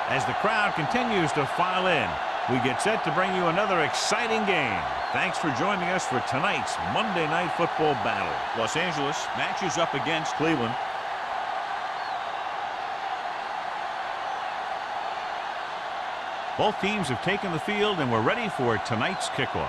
As the crowd continues to file in, we get set to bring you another exciting game. Thanks for joining us for tonight's Monday Night Football battle. Los Angeles matches up against Cleveland. Both teams have taken the field and we're ready for tonight's kickoff.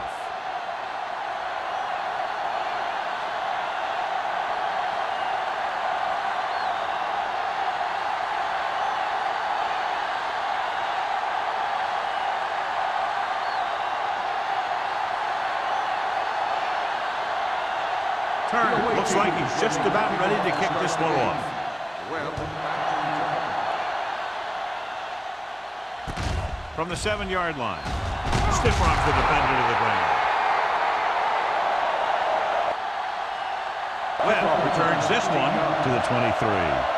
Turner looks like he's just about ready to kick this one off. From the 7-yard line. Stiff rock the defender to the ground. Webb returns this one to the 23.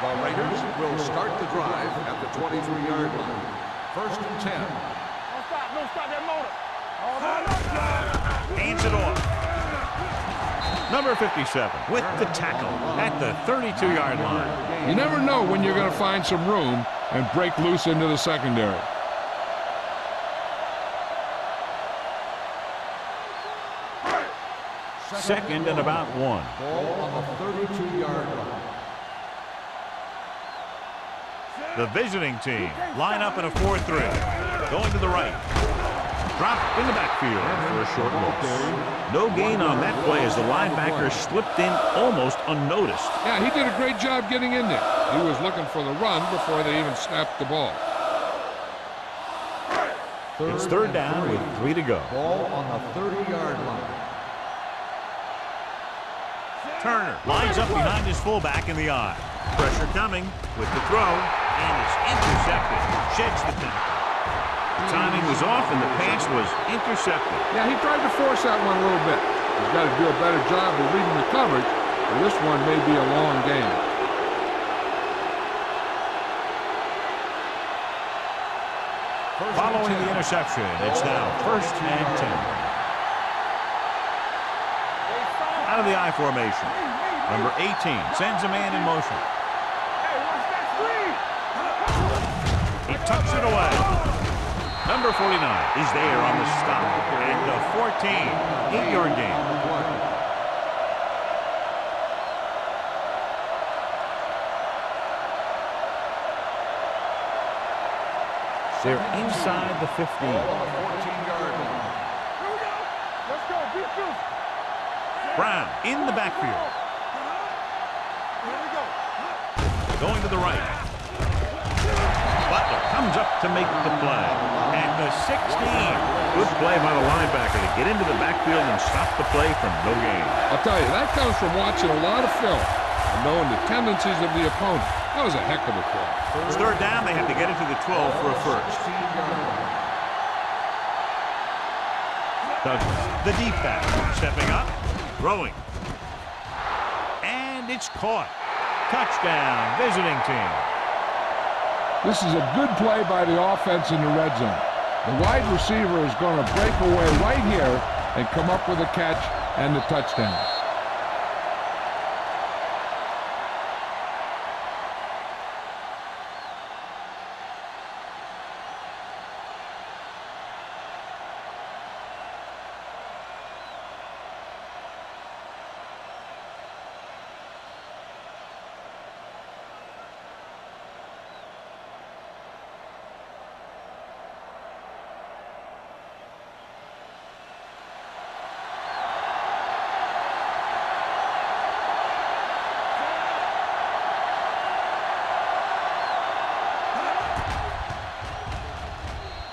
The Raiders will start the drive at the 23-yard line. 1st and 10. Don't stop that motor. Hands it off. Number 57 with the tackle at the 32-yard line. You never know when you're going to find some room and break loose into the secondary. Second and about 1. Ball on the 32-yard line. The visiting team line up in a 4-3. Going to the right. Dropped in the backfield for a short loss. No gain on that play as the linebacker slipped in almost unnoticed. Yeah, he did a great job getting in there. He was looking for the run before they even snapped the ball. It's 3rd down with 3 to go. Ball on the 30-yard line. Turner lines up behind his fullback in the eye. Pressure coming with the throw, and it's intercepted. Sheds the tackle. The timing was off, and the pass was intercepted. Yeah, he tried to force that one a little bit. He's got to do a better job of reading the coverage, or this one may be a long game. Following the interception, it's now 1st and 10. Out of the I formation. Number 18 sends a man in motion. He tucks it away. Number 49 is there on the stop. And the 14, 8-yard gain. They're inside the 15. 14-yard line. Let's go. Beat. Brown in the backfield. Going to the right. Butler comes up to make the play. At the 16. Good play by the linebacker to get into the backfield and stop the play from no gain. I'll tell you, that comes from watching a lot of film and knowing the tendencies of the opponent. That was a heck of a play. It's 3rd down. They have to get it to the 12 for a first. Douglas, the deep back, stepping up. Throwing. And it's caught. Touchdown, visiting team. This is a good play by the offense in the red zone. The wide receiver is going to break away right here and come up with a catch and the touchdown.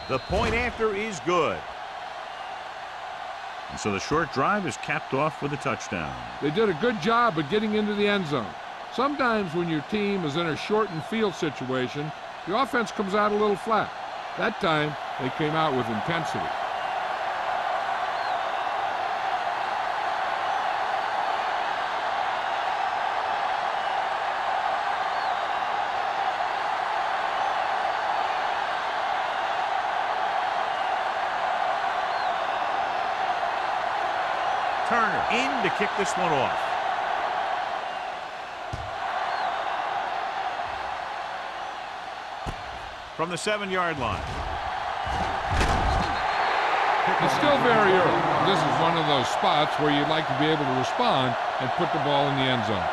The point after is good. And so the short drive is capped off with a touchdown. They did a good job of getting into the end zone. Sometimes when your team is in a shortened field situation, the offense comes out a little flat. That time, they came out with intensity. Turner in to kick this one off. From the 7-yard line. It's still very early. This is one of those spots where you'd like to be able to respond and put the ball in the end zone.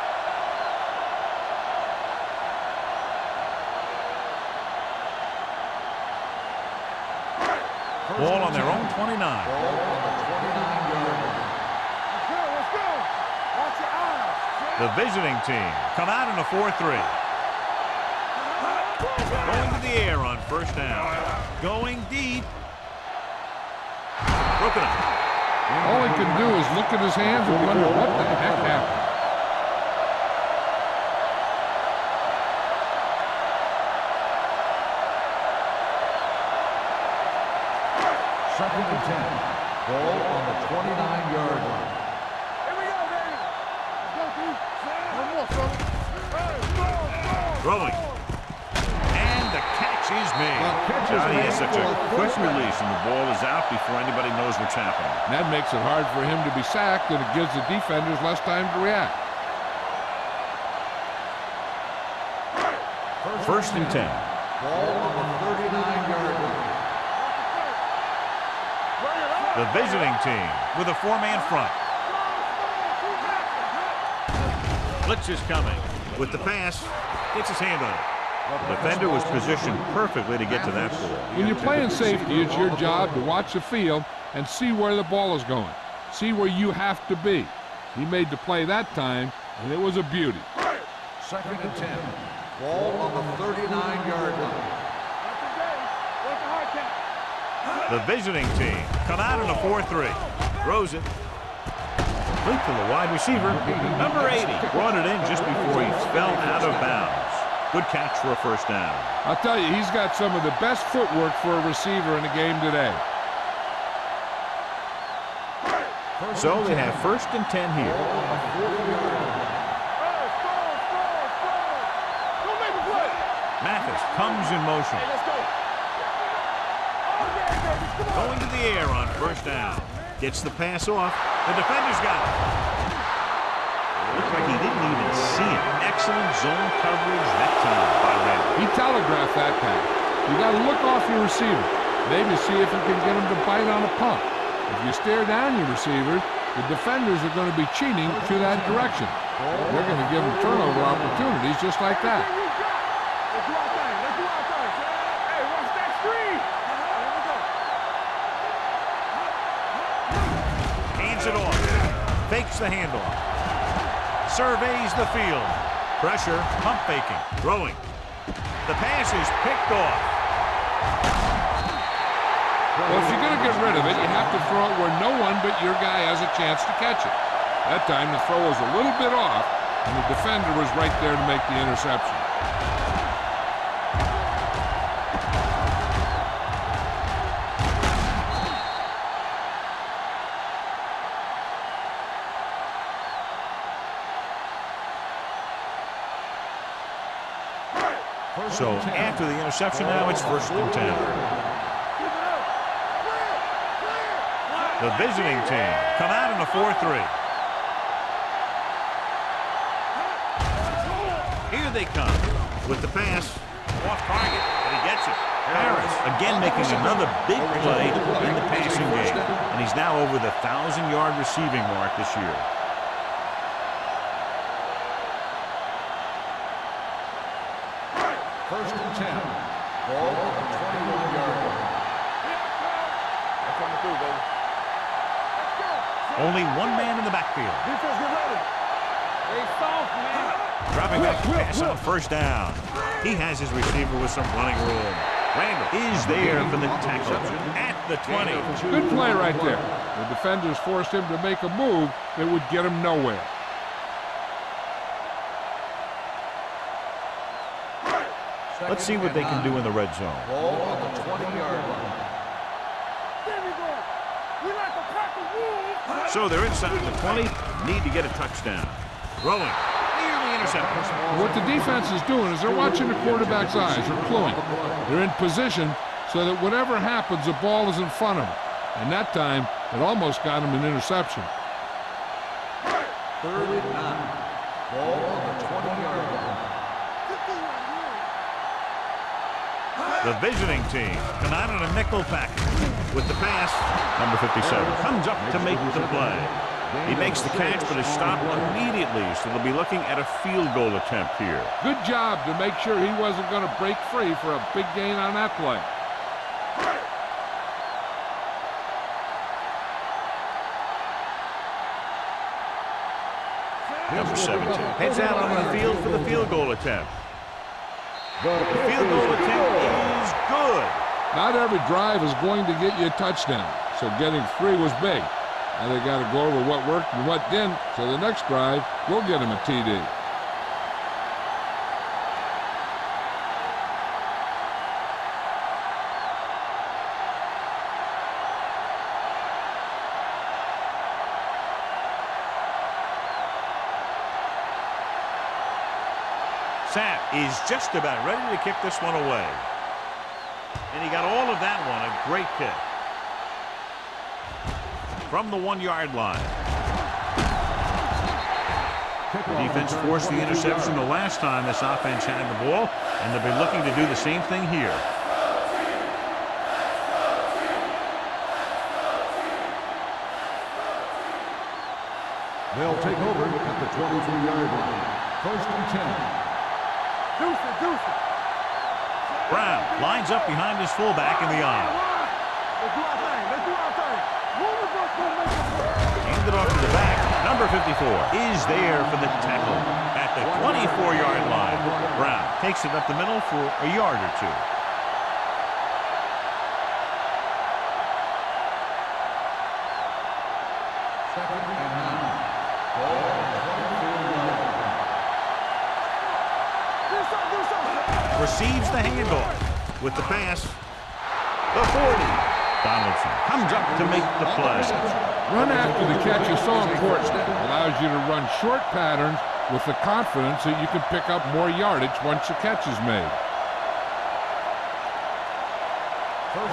Ball on their own 29. Ball on the 29-yard line. Let's go. Watch your eyes. The visiting team come out in a 4-3. Going to the air on first down. Going deep. Broken up. All he can do is look at his hands and wonder what the heck happened. Second and 10. Ball on the 29-yard line. Here we go, baby. Let's go, Keith. One more, son. Hey, go. Throwing. And the catch is made. Johnny has such a quick release, and the ball is out before anybody knows what's happening. And that makes it hard for him to be sacked, and it gives the defenders less time to react. First and 10. Ball on the 39-yard line. The visiting team with a 4-man front. Blitz is coming. With the pass, gets his hand on it. The defender was positioned perfectly to get to that ball. When you're playing safety, it's your job to watch the field and see where the ball is going. See where you have to be. He made the play that time, and it was a beauty. Second and 10. Ball on the 39-yard line. The visiting team come out in a 4-3. Throws it. Complete to the wide receiver. Number 80 brought it in just before he fell out of bounds. Good catch for a first down. I'll tell you, he's got some of the best footwork for a receiver in the game today. So they have first and 10 here. Mathis comes in motion. Going to the air on first down. Gets the pass off. The defender's got it. Looks like he didn't even see it. Excellent zone coverage that time by Randall. He telegraphed that pass. You got to look off your receiver. Maybe see if you can get him to bite on a pump. If you stare down your receivers, the defenders are going to be cheating to that direction. They're going to give them turnover opportunities just like that. It off. Fakes the handoff. Surveys the field. Pressure, pump faking, throwing. The pass is picked off. Well, if you're going to get rid of it, you have to throw it where no one but your guy has a chance to catch it. That time the throw was a little bit off, and the defender was right there to make the interception. So after the interception now, it's first and 10. The visiting team come out in a 4-3. Here they come with the pass. Off target, but he gets it. Harris again making another big play in the passing game. And he's now over the 1,000-yard receiving mark this year. First and 10. Ball on the 21-yard line. Only one man in the backfield. Defense, get ready. They soft, man. Dropping back to pass on first down. He has his receiver with some running room. Randall is there for the tackle at the 20. Good play right there. The defenders forced him to make a move that would get him nowhere. Let's see what they can do in the red zone. Ball on the 20-yard line. There we go. We like to pack the wolves. So they're inside the 20. Need to get a touchdown. Throwing. Nearly intercepted. What the defense is doing is they're watching the quarterback's eyes. They're cluing. They're in position so that whatever happens, the ball is in front of them. And that time, it almost got him an interception. 3rd and 9. Ball on the 20-yard line. The visiting team come out in a nickel package with the pass. Number 57 comes up to make the play. He makes the catch, but is stopped immediately, so they'll be looking at a field goal attempt here. Good job to make sure he wasn't going to break free for a big gain on that play. Number 17 heads out on the field for the field goal attempt. The field goal attempt is good. Not every drive is going to get you a touchdown, so getting 3 was big. Now they got to go over what worked and what didn't, so the next drive will get him a TD. Sapp is just about ready to kick this one away. And he got all of that one, a great kick. From the 1-yard line. The defense forced the interception the last time this offense had the ball, and they'll be looking to do the same thing here. They'll take over at the 23-yard line. 1st and 10. Deuce. Brown lines up behind his fullback in the aisle. Let's do our thing. One of us gonna make it work. Handed off to the back. Number 54 is there for the tackle at the 24-yard line. Brown takes it up the middle for a yard or two. Second and 9. Ball on the 24-yard line. Receives the handoff with the pass. The 40. Donaldson comes up to make the play. Run after the catch is so important. It allows you to run short patterns with the confidence that you can pick up more yardage once the catch is made.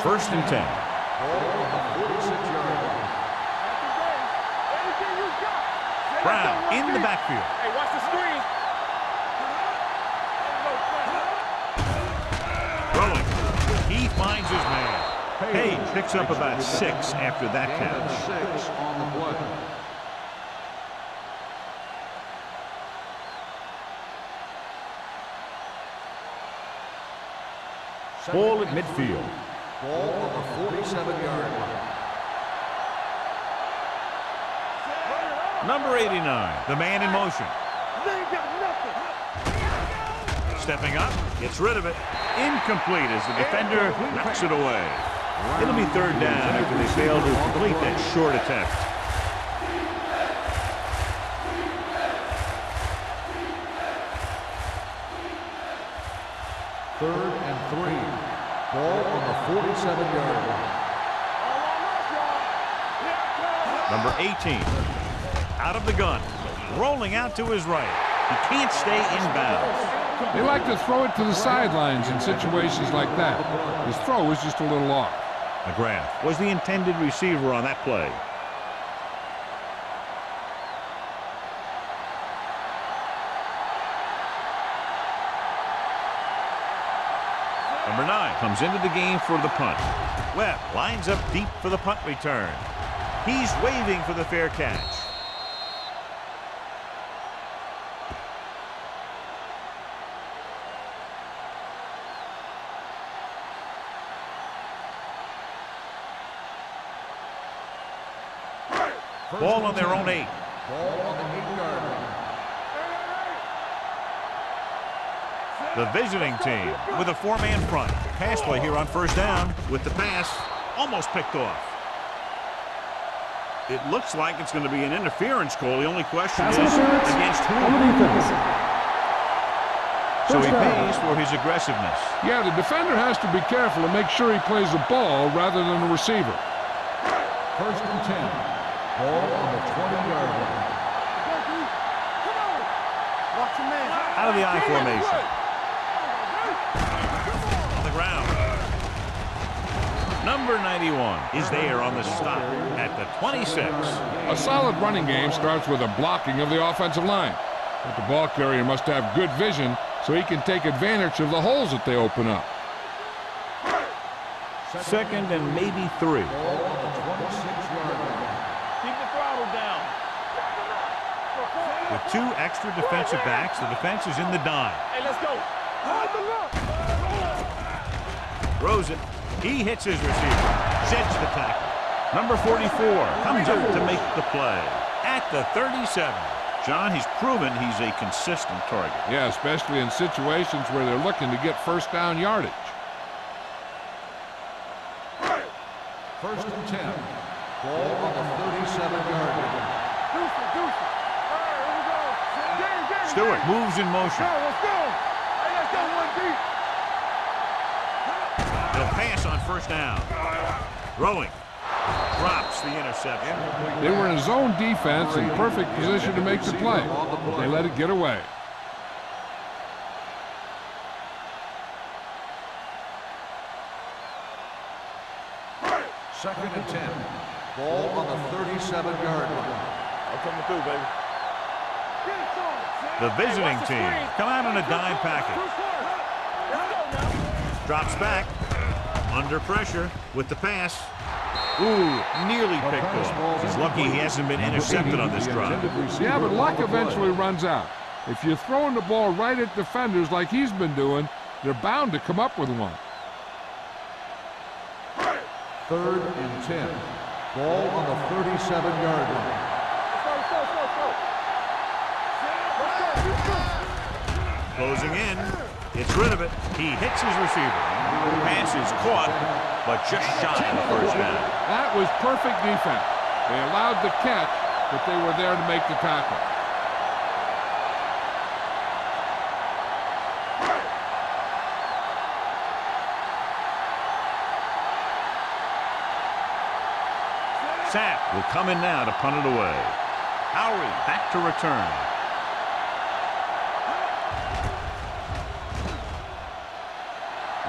1st and 10. Ball on the 46-yard line. Everything you got. Brown in the backfield. Hey, watch the screen. Throwing. He finds his man. Page picks up about 6 after that catch. 6 on the play. Ball at midfield. Ball on the 47-yard line. Number 89, the man in motion. They ain't got nothing. Stepping up, gets rid of it. Incomplete as the defender knocks it away. It'll be 3rd down after they fail to complete that short attempt. Third and 3. Ball on the 47-yard line. Number 18, out of the gun, rolling out to his right. He can't stay inbounds. They like to throw it to the sidelines in situations like that. His throw was just a little off. McGrath was the intended receiver on that play. Number 9 comes into the game for the punt. Webb lines up deep for the punt return. He's waving for the fair catch. Ball on their own 8. Ball on the 8-yard line. The visiting team with a 4-man front. Pass play here on 1st down with the pass almost picked off. It looks like it's going to be an interference call. The only question is against whom? So he pays for his aggressiveness. Yeah, the defender has to be careful to make sure he plays the ball rather than the receiver. 1st and 10. Ball on the 20-yard line. Come on. Watch your man. Out of the I formation. On the ground. Number 91 is there on the stop at the 26. A solid running game starts with a blocking of the offensive line. But the ball carrier must have good vision so he can take advantage of the holes that they open up. Second and maybe 3. Keep the throttle down. With 2 extra defensive backs, the defense is in the dime. Hey, let's go. Throws it. He hits his receiver. Sheds the tackle. Number 44 comes up to make the play at the 37. John, he's proven he's a consistent target. Yeah, especially in situations where they're looking to get first down yardage. First and 10. Ball on the 37-yard line. Stewart moves in motion. Let's go. Hey, let's go, 1 deep. He'll pass on first down. Throwing. Drops the interception. They were in zone defense in perfect position to make the play, but they let it get away. Second and 10. Ball on the 37-yard line. I'm coming through, baby. The visiting team come out on a dime package. Drops back. Under pressure with the pass. Ooh, nearly picked off. He's lucky he hasn't been intercepted on this drive. Yeah, but luck eventually runs out. If you're throwing the ball right at defenders like he's been doing, they're bound to come up with one. Third and 10. Ball on the 37-yard line. Closing in. Gets rid of it. He hits his receiver. Pass is caught, but just shy of the first down. That was perfect defense. They allowed the catch, but they were there to make the tackle. Sapp will come in now to punt it away. Howery back to return.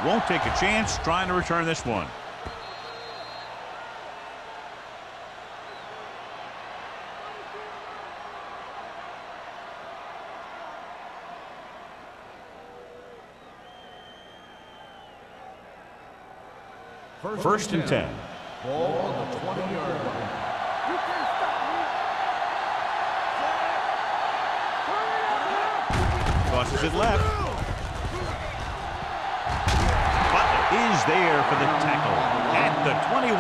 Won't take a chance trying to return this one. First and 10. Ball on the 20-yard line. Tosses it left. Is there for the tackle at the 21.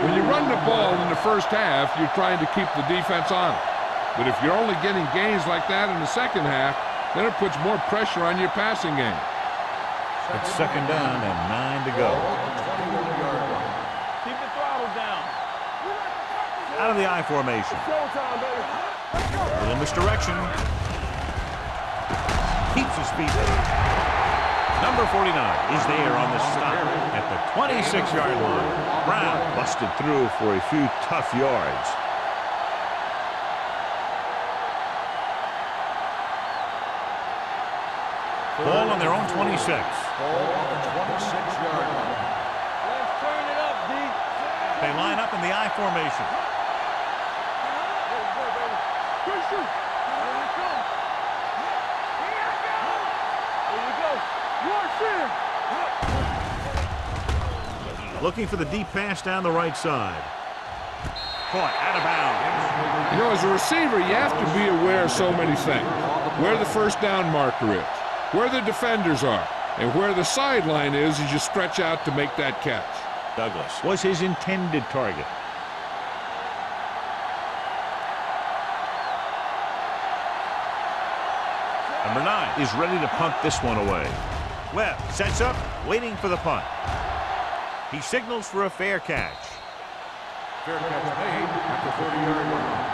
When you run the ball in the first half, you're trying to keep the defense on it. But if you're only getting gains like that in the second half, then it puts more pressure on your passing game. It's second down and 9 to go. Keep the throttle down. Out of the I formation. Showtime, baby. Little misdirection. Keeps his feet there. Number 49 is there on the stop at the 26-yard line. Brown busted through for a few tough yards. Ball on their own 26. Ball on the 26-yard line. Let's turn it up, D. They line up in the I formation. Looking for the deep pass down the right side. Caught out of bounds. You know, as a receiver, you have to be aware of so many things. Where the first down marker is, where the defenders are, and where the sideline is as you stretch out to make that catch. Douglas was his intended target. Number 9 is ready to punt this one away. Webb sets up, waiting for the punt. He signals for a fair catch. Fair catch made at the 30-yard line.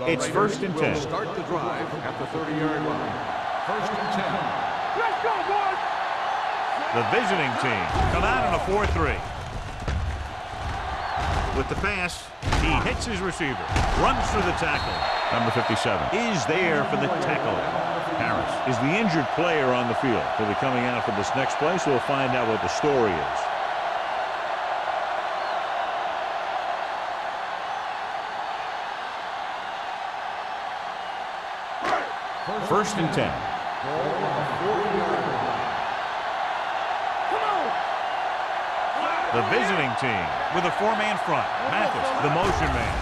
It's first and 10. Will start the drive at the 30-yard line. First and 10. Let's go, boys. The visiting team come out in a 4-3. with the pass. He hits his receiver, runs through the tackle. Number 57 is there for the tackle. Harris is the injured player on the field. He'll be coming out for this next play, so we'll find out what the story is. First and 10. The visiting team with a four-man front. Mathis, the motion man.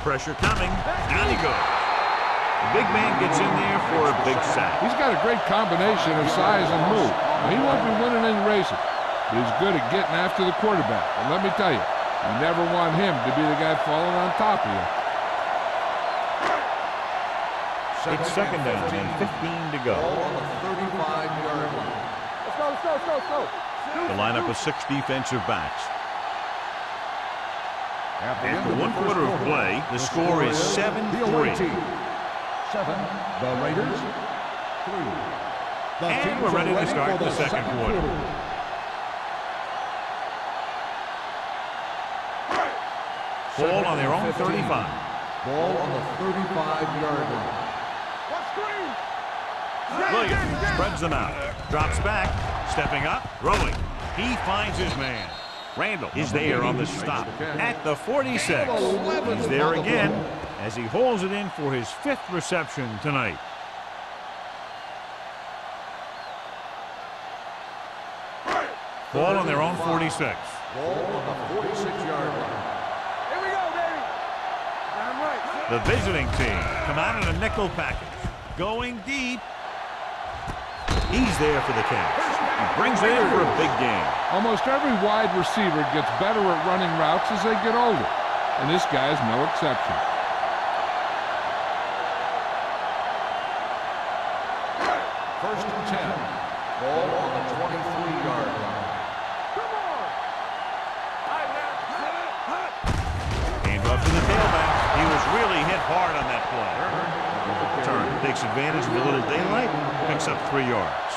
Pressure coming. Down he goes. The big man gets in there for a big sack. He's got a great combination of size and move. Now, he won't be winning any races, but he's good at getting after the quarterback. And let me tell you, you never want him to be the guy falling on top of you. It's second down and 15 to go. On the 35-yard line. Let's go. The lineup of 6 defensive backs. After 1 quarter of play, the score is 7-3. 7. The Raiders. 3. And we're ready to start the second quarter. Ball on their own 35. Ball on the 35-yard line. Williams spreads them out. Drops back. Stepping up. Throwing. He finds his man. Randall is there on the stop at the 46. He's there again as he holds it in for his 5th reception tonight. Ball on their own 46. Ball on the 46-yard line. Here we go, baby. I'm right. The visiting team come out in a nickel package. Going deep. He's there for the catch. He brings it in for a big game. Almost every wide receiver gets better at running routes as they get older, and this guy is no exception. First and 10. Ball on the 23-yard line. Come on. Hand off to the tailback. He was really hit hard on that play. Turn takes advantage of a little daylight, picks up 3 yards.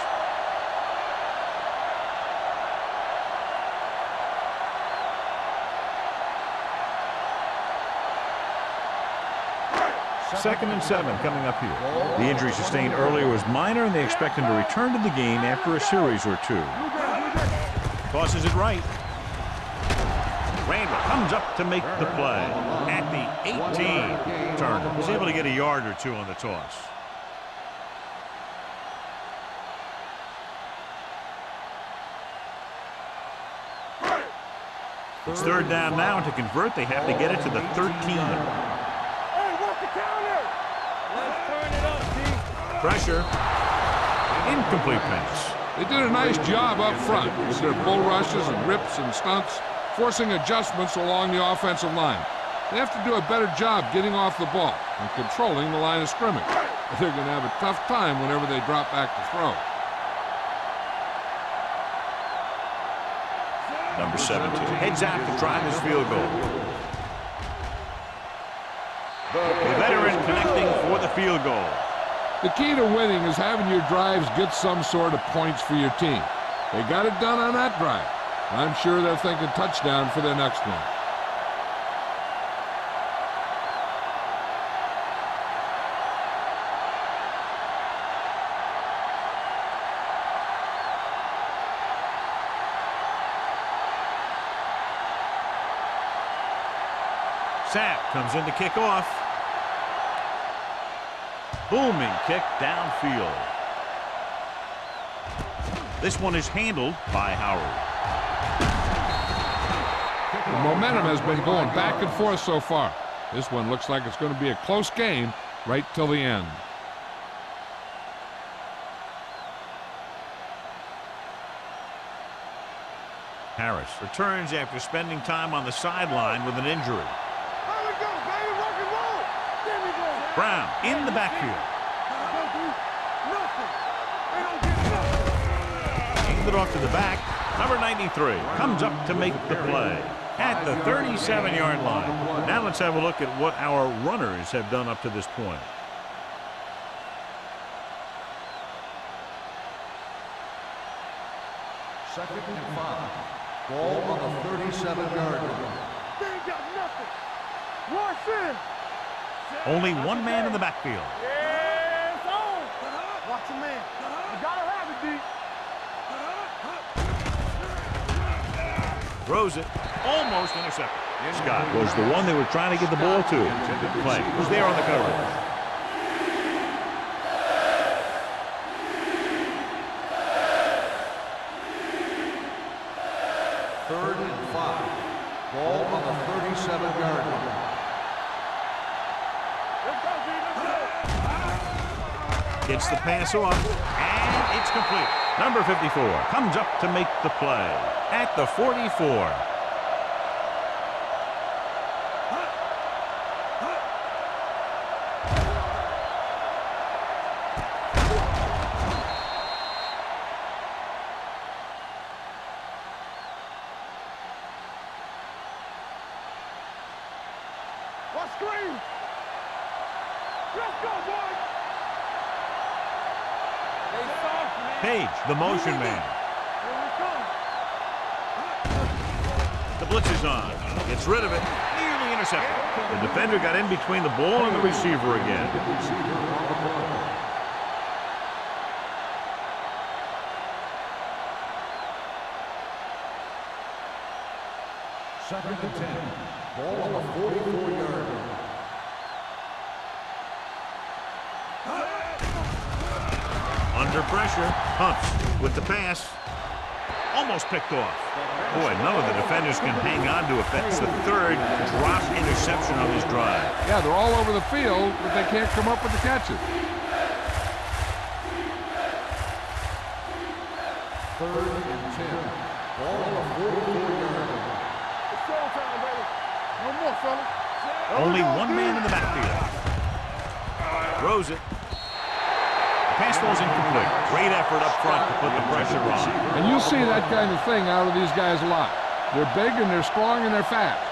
Second and 7 coming up here. The injury sustained earlier was minor, and they expect him to return to the game after a series or 2. Tosses it right. Randall comes up to make the play at the 18. Turner was able to get a yard or 2 on the toss. It's third down now. To convert, they have to get it to the 13. Pressure. Incomplete pass. They did a nice job up front with their bull rushes and rips and stunts, forcing adjustments along the offensive line. They have to do a better job getting off the ball and controlling the line of scrimmage. They're going to have a tough time whenever they drop back to throw. Number 17 heads out to try this field goal. The veteran connecting for the field goal. The key to winning is having your drives get some sort of points for your team. They got it done on that drive. I'm sure they're thinking touchdown for their next one. Sapp comes in to kick off. Booming kick downfield. This one is handled by Howard. The momentum has been going back and forth so far. This one looks like it's going to be a close game right till the end. Harris returns after spending time on the sideline with an injury. Brown in the backfield. Handed off to the back. Number 93 comes up to make the play at the 37-yard line. Now let's have a look at what our runners have done up to this point. Second and 5. Ball on the 37-yard line. They ain't got nothing. Rush in. Only one man in the backfield. Yeah, it's on. Watch your man. You gotta have it, D. Throws it. Almost intercepted. Scott was the one they were trying to get the ball to. Good play. Who's there on the coverage? Third and 5. Ball on the 37-yard line. Gets the pass off, and it's complete. Number 54 comes up to make the play at the 44. Watch screen. Let's go, boys. They soft, man. Page, the motion man. Here we come. The blitz is on. Gets rid of it. Nearly intercepted. The defender got in between the ball and the receiver again. Second and 10. Ball on the 44-yard line. Under pressure. Pumps with the pass. Almost picked off. Boy, none of the defenders can hang on to it. That's the third drop interception on this drive. Yeah, they're all over the field, but they can't come up with the catches. Third and 10. Ball on the 44-yard line. It's showtime, baby. No more, fellas. Only one man in the backfield. Throws it. The pass falls incomplete. Great effort up front to put the pressure on. And you see that kind of thing out of these guys a lot. They're big and they're strong and they're fast.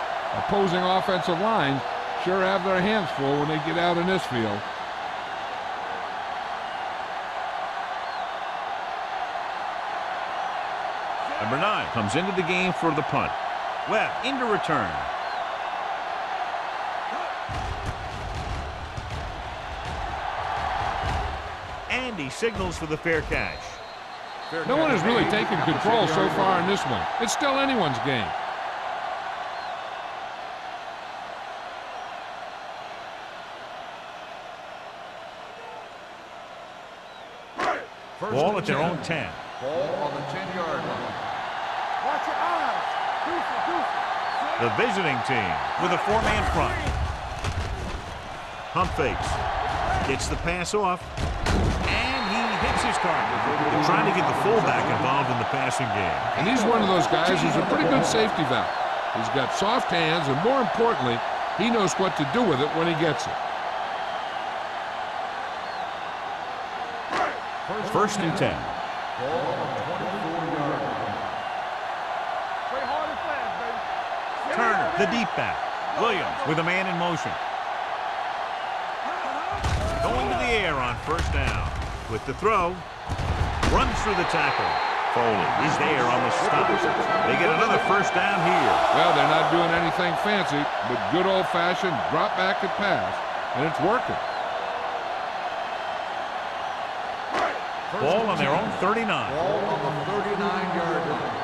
Opposing offensive lines sure have their hands full when they get out in this field. Number 9 comes into the game for the punt. Webb into return. And he signals for the fair catch. No one has really taken control so far in this one. It's still anyone's game. Ball at their own 10. Ball on the 10-yard line. Watch your eyes. Deuce. The visiting team with a 4-man front. Pump fakes. Gets the pass off. And he hits his target. They're trying to get the fullback involved in the passing game. And he's one of those guys who's a pretty good safety valve. He's got soft hands, and more importantly, he knows what to do with it when he gets it. First and 10. Ball on the 24-yard line. Play hard and fast, baby. Turner, the deep back. Williams with a man in motion. Going to the air on first down. With the throw. Runs through the tackle. Foley is there on the stop. They get another first down here. Well, they're not doing anything fancy, but good old-fashioned drop back and pass, and it's working. Ball on their own 39. Ball on the 39-yard line.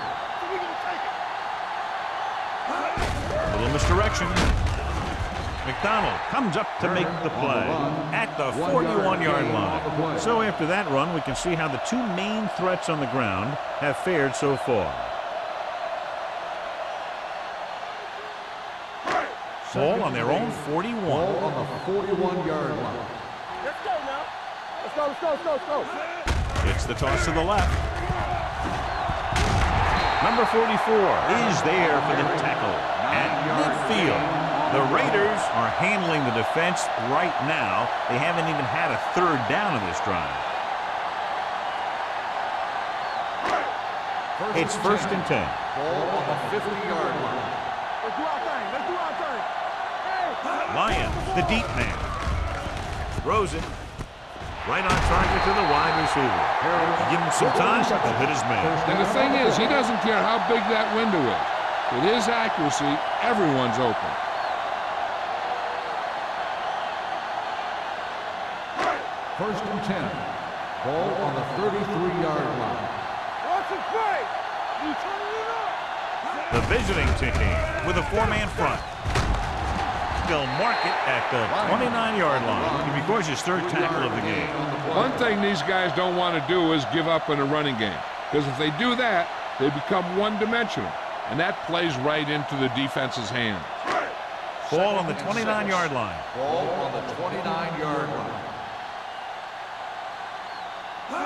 Little misdirection. McDonald comes up to make the play at the 41-yard line. So after that run, we can see how the two main threats on the ground have fared so far. Ball on their own 41. Ball on the 41-yard line. Let's go now. Let's go. It's the toss to the left. Number 44 is there for the tackle at midfield. The Raiders are handling the defense right now. They haven't even had a third down in this drive. It's first and 10. Ball on the 50-yard line. Let's do our thing. Hey. Lyons, the deep man. Throws it. Right on target to the wide receiver. Give him some time to hit his man. And the thing is, he doesn't care how big that window is. With his accuracy, everyone's open. First and 10. Ball on the 33-yard line. Watch it play. You turn it up. The visiting team with a four-man front. They'll mark it at the 29-yard line. He records his third tackle of the game. One thing these guys don't want to do is give up in a running game. Because if they do that, they become one-dimensional. And that plays right into the defense's hands. Ball on the 29-yard line. Ball on the 29-yard line.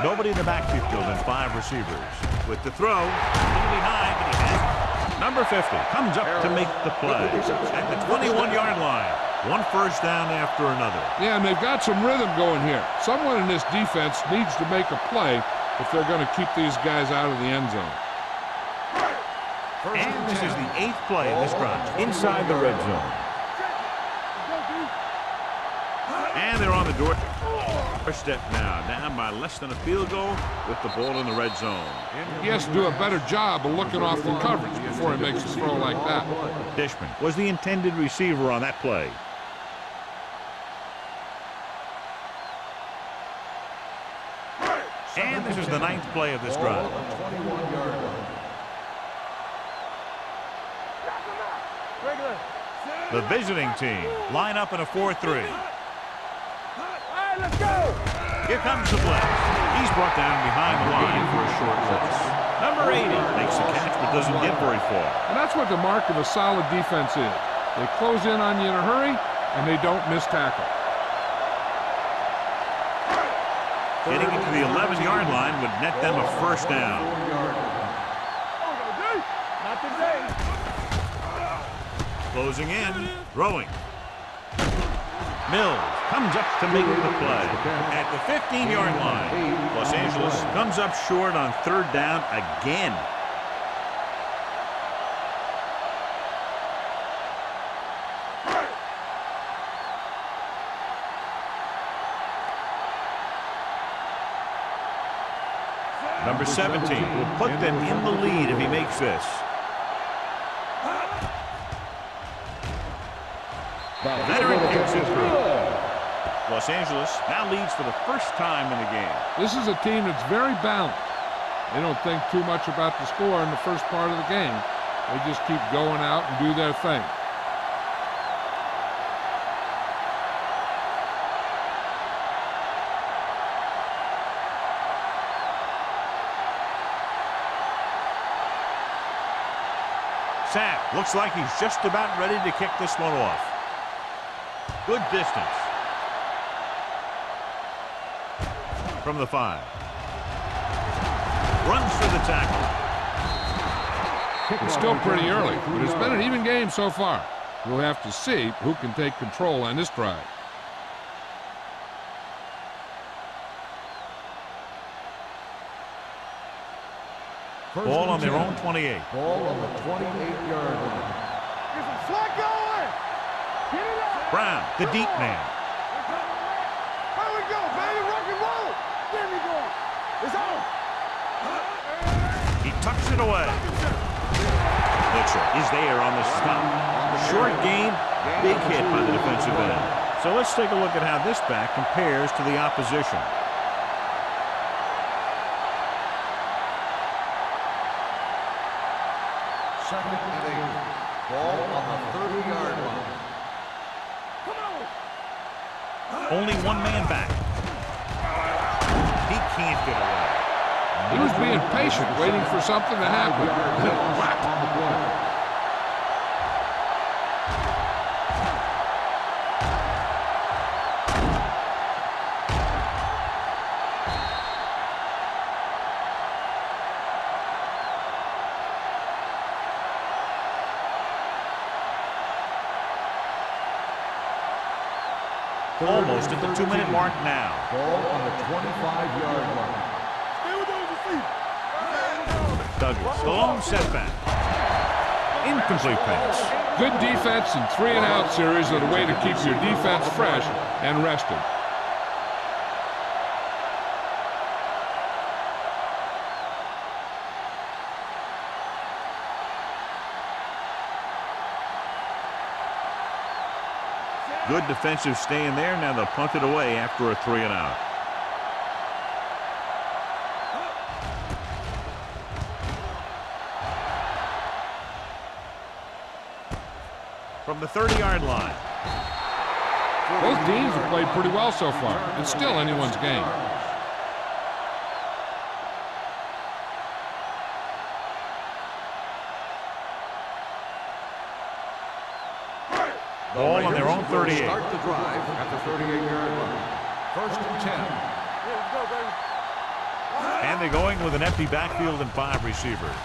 Nobody in the backfield and 5 receivers. With the throw, behind, but he has it. Number 50 comes up to make the play at the 21-yard line. One first down after another. Yeah, and they've got some rhythm going here. Someone in this defense needs to make a play if they're going to keep these guys out of the end zone. And this is the 8th play of this drive inside the red zone. And they're on the doorstep now, down by less than a field goal with the ball in the red zone. He has to do a better job of looking off the coverage before he makes a throw like that. Dishman was the intended receiver on that play. And this is the 9th play of this drive. The visiting team line up in a 4-3. All right, let's go. Here comes the blitz. He's brought down behind the line for a short blitz. Number 80 makes the catch but doesn't get very far. And that's what the mark of a solid defense is. They close in on you in a hurry, and they don't miss tackle. Getting into the 11-yard line would net them a first down. Not today. Closing in, throwing. Mills comes up to make the play at the 15-yard line. Los Angeles comes up short on third down again. Number 17 will put them in the lead if he makes this. Veteran kicks it through. Los Angeles now leads for the first time in the game. This is a team that's very balanced. They don't think too much about the score in the first part of the game. They just keep going out and do their thing. Sapp looks like he's just about ready to kick this one off. Good distance. From the 5. Runs for the tackle. It's still pretty early, but it's been an even game so far. We'll have to see who can take control on this drive. Ball on their own 28. Ball on the 28-yard line. Get some slack going. Get it up. Brown, the deep man. Here we go, baby. Rock and roll. There we go. It's on. He tucks it away. Mitchell is there on the stop. Short game, big hit by the defensive end. So let's take a look at how this back compares to the opposition. Second and 8. Ball on the 30-yard line. Only one man back. He can't get away. He was being patient, waiting for something to happen. Whack. On the play. Almost at the 2-minute mark now. Ball on the 25-yard line. Stay with those receivers. Douglas, the lone setback. Incomplete pass. Good defense and 3-and-out series are the way to keep your defense fresh and rested. Good defensive stand there. Now they'll punt it away after a 3-and-out. From the 30-yard line. Both teams have played pretty well so far. It's still anyone's game. Ball on their own 38. Start the drive at the 38-yard line. First and 10. And they're going with an empty backfield and 5 receivers.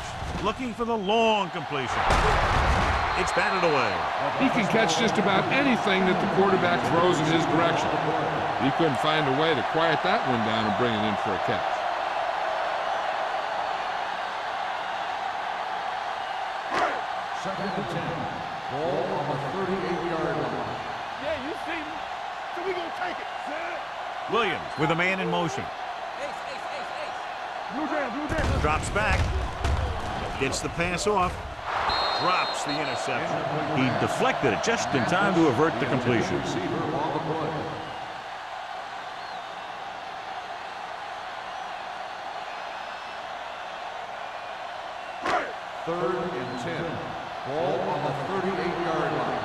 Looking for the long completion. It's batted away. He can catch just about anything that the quarterback throws in his direction. He couldn't find a way to quiet that one down and bring it in for a catch. Second and 10. Ball on the 38-yard line. Yeah, you see me. So we gonna take it. Williams with a man in motion. Blue down. Drops back. Gets the pass off. Drops the interception. He deflected it just in time to avert the completion. Receiver on the play. Third and 10. Ball on the 38-yard line.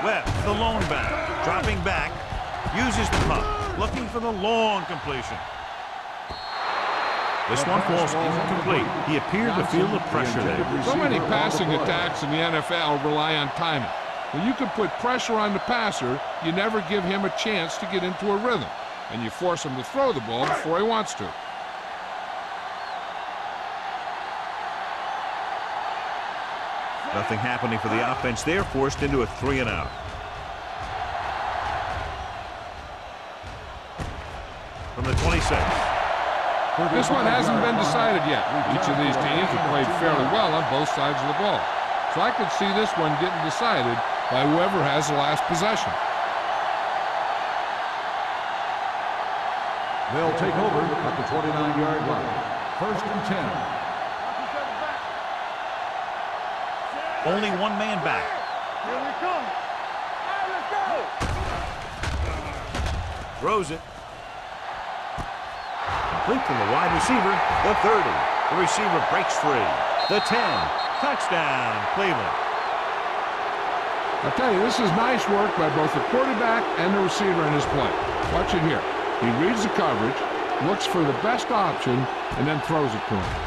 Webb, the lone back. Dropping back. Uses the pump. Looking for the long completion. This one falls incomplete. He appeared to feel the pressure there. So many passing attacks in the NFL rely on timing. When you can put pressure on the passer, you never give him a chance to get into a rhythm, and you force him to throw the ball before he wants to. Nothing happening for the offense there, forced into a 3-and-out. From the 26. This one hasn't been decided yet. Each of these teams have played fairly well on both sides of the ball. So I could see this one getting decided by whoever has the last possession. They'll take over at the 29-yard line. First and 10. Only one man back. Here we come. All right, let's go. Throws it. Complete from the wide receiver, the 30. The receiver breaks free. The 10. Touchdown, Cleveland. I'll tell you, this is nice work by both the quarterback and the receiver in his play. Watch it here. He reads the coverage, looks for the best option, and then throws it to him.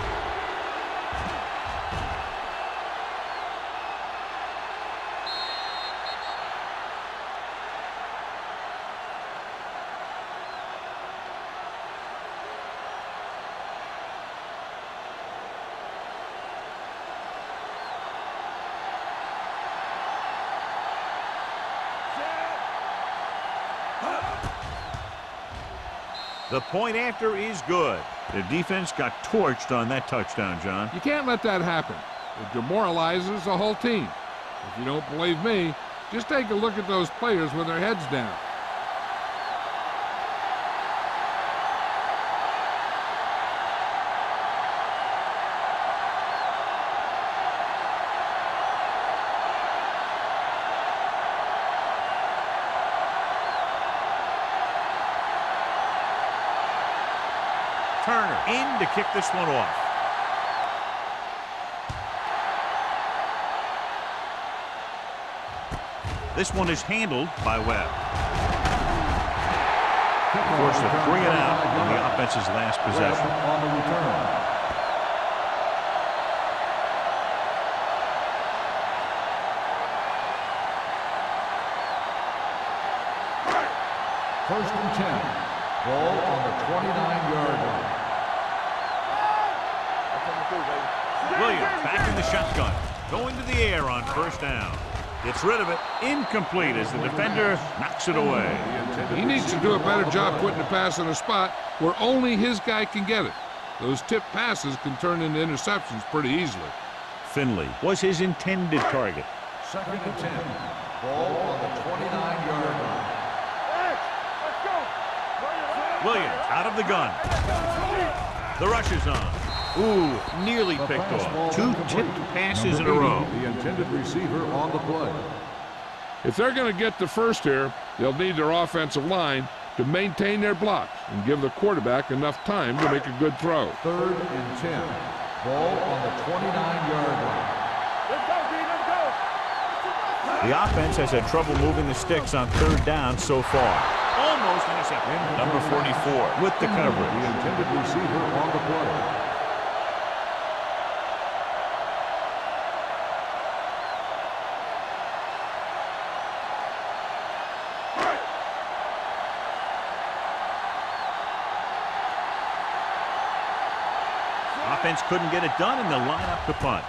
The point after is good. The defense got torched on that touchdown, John. You can't let that happen. It demoralizes the whole team. If you don't believe me, just take a look at those players with their heads down. Turner in to kick this one off. This one is handled by Webb. Forced a 3-and-out on the offense's last possession. On the return. First and 10. Ball on the 29-yard line. Williams back in the shotgun. Going to the air on first down. Gets rid of it. Incomplete as the defender knocks it away. He needs to do a better job putting the pass in a spot where only his guy can get it. Those tip passes can turn into interceptions pretty easily. Finley was his intended target. Second and 10. Ball on the 29-yard line. Williams out of the gun. The rush is on. Ooh, nearly picked off. 2 tipped passes in a row. The intended receiver on the play. If they're going to get the first here, they'll need their offensive line to maintain their blocks and give the quarterback enough time to make a good throw. 3rd and 10. Ball on the 29-yard line. Let's go, D, let's go. The offense has had trouble moving the sticks on 3rd down so far. Almost intercepted. Number 44 with the coverage. The intended receiver on the play. Offense couldn't get it done, and they'll line up to punt.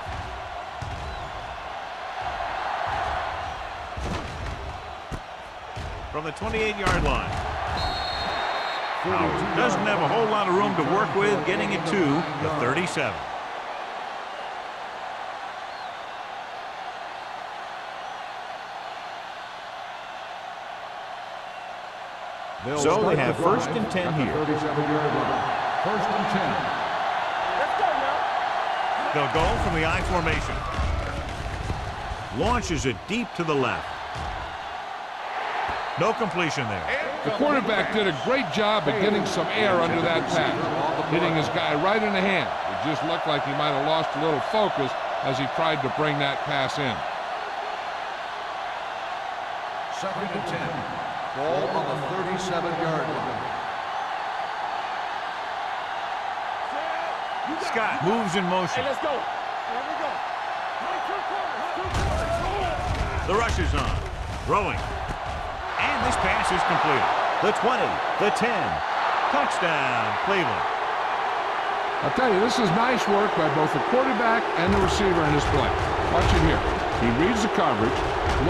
From the 28-yard line. Howard doesn't have a whole lot of room to work with, getting it to the 37. So they have 1st and 10 here. 37-yard line. 1st and 10. Let's go now. They'll go from the I formation. Launches it deep to the left. No completion there. The quarterback did a great job of getting some air under that pass, hitting his guy right in the hand. It just looked like he might have lost a little focus as he tried to bring that pass in. 2nd and 10. Ball on the 37-yard line. Scott moves in motion. Hey, let's go. Here we go. The rush is on. Throwing. And this pass is completed. The 20, the 10. Touchdown, Cleveland. I'll tell you, this is nice work by both the quarterback and the receiver in this play. Watch it here. He reads the coverage,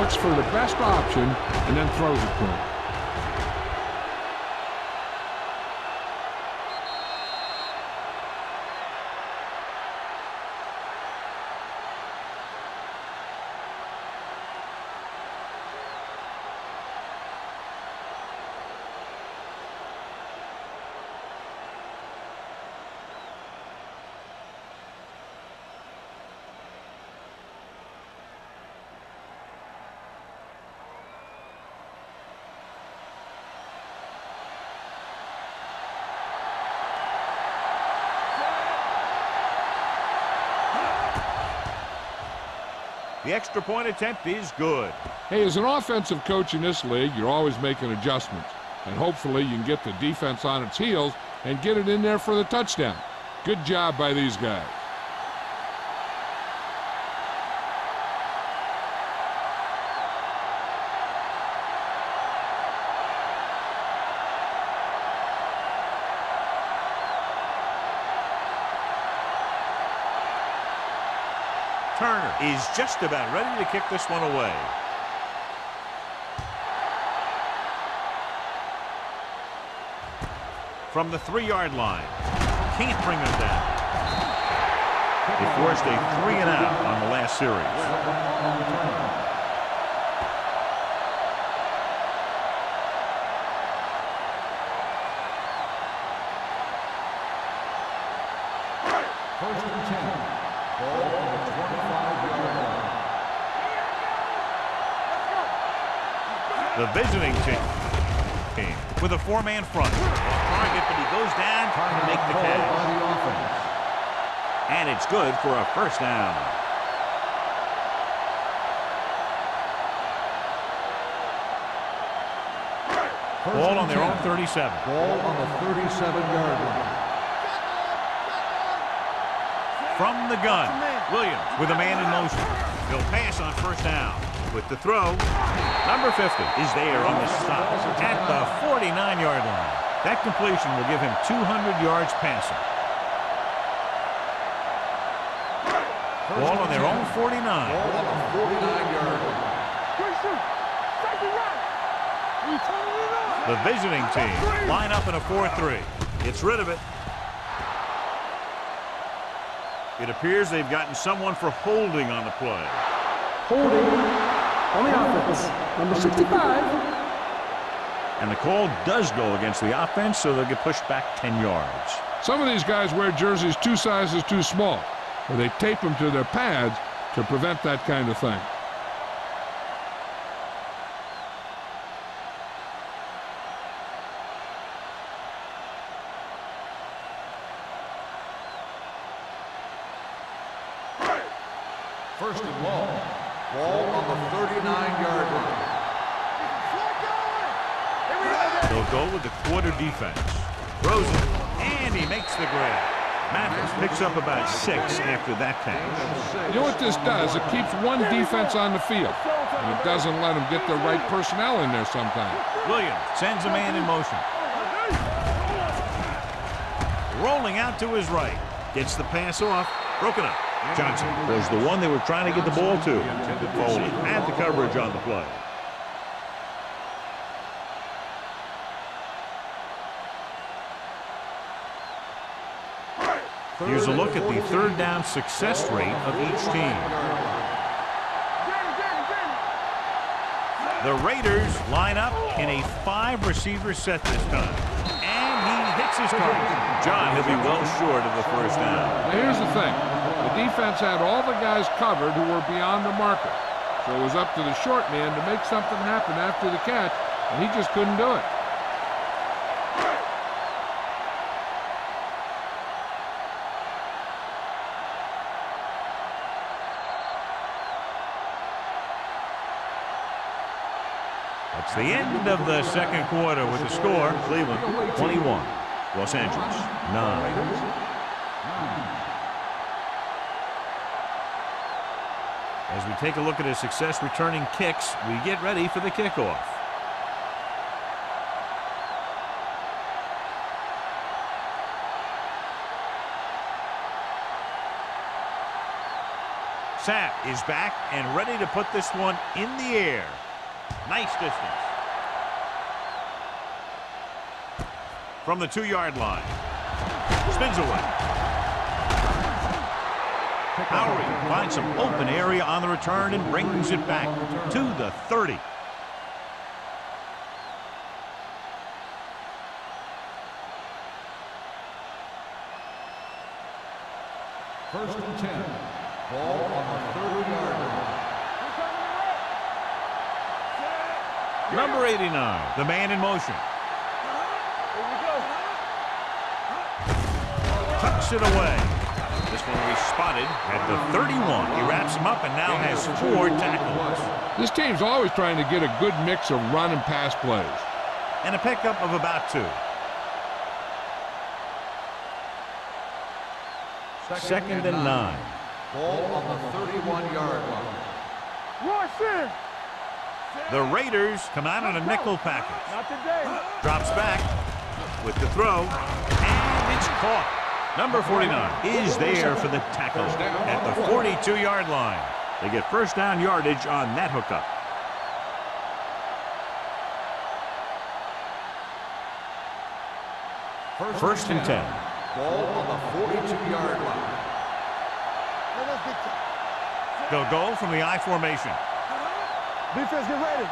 looks for the best option, and then throws it to him. The extra point attempt is good. Hey, as an offensive coach in this league, you're always making adjustments. And hopefully you can get the defense on its heels and get it in there for the touchdown. Good job by these guys. Turner is just about ready to kick this one away. From the 3-yard line. Can't bring him down. They forced a 3-and-out on the last series. First and 10. Ball on the 25-yard line. The visiting team with a 4-man front. Target, but he goes down trying to make the catch. And it's good for a first down. Ball on their own 37. Ball on the 37-yard line. From the gun, Williams with a man in motion. He'll pass on first down. With the throw, number 50 is there on the stop at the 49-yard line. That completion will give him 200 yards passing. Ball on their own 49. Ball on the 49-yard line. The visiting team line up in a 4-3. Gets rid of it. It appears they've gotten someone for holding on the play. Holding on the offense, number 65. And the call does go against the offense, so they'll get pushed back 10 yards. Some of these guys wear jerseys 2 sizes too small, or they tape them to their pads to prevent that kind of thing. First and long. Ball on the 39-yard line. They'll go with the quarter defense. Throws it, and he makes the grab. Mathis picks up about 6 after that catch. You know what this does? It keeps one defense on the field, and it doesn't let them get the right personnel in there sometimes. Williams sends a man in motion. Rolling out to his right. Gets the pass off. Broken up. Johnson was the one they were trying to get the ball to. Foley had the coverage on the play. Here's a look at the third down success rate of each team. The Raiders line up in a 5-receiver set this time. And he hits his target. John, he'll be well short of the first down. Now here's the thing. The defense had all the guys covered who were beyond the marker. So it was up to the short man to make something happen after the catch, and he just couldn't do it. It's the end of the second quarter with the score. Cleveland 21, Los Angeles 9. As we take a look at his success returning kicks, we get ready for the kickoff. Sapp is back and ready to put this one in the air. Nice distance. From the 2-yard line. Spins away. Howery finds some open area on the return and brings it back to the 30. First and 10. Ball on the 30-yard line. Number 89, the man in motion. Tucks it away. This one will be spotted at the 31. He wraps him up and now has 4 tackles. This team's always trying to get a good mix of run and pass plays. And a pickup of about 2. Second and 9. Ball on the 31-yard line. Rush in. The Raiders come out on a nickel package. Not today. Drops back with the throw, and it's caught. Number 49 is there for the tackle at the 42-yard line. They get first down yardage on that hookup. First and 10. Ball on the 42-yard line. They'll go from the I formation. Defense, get ready.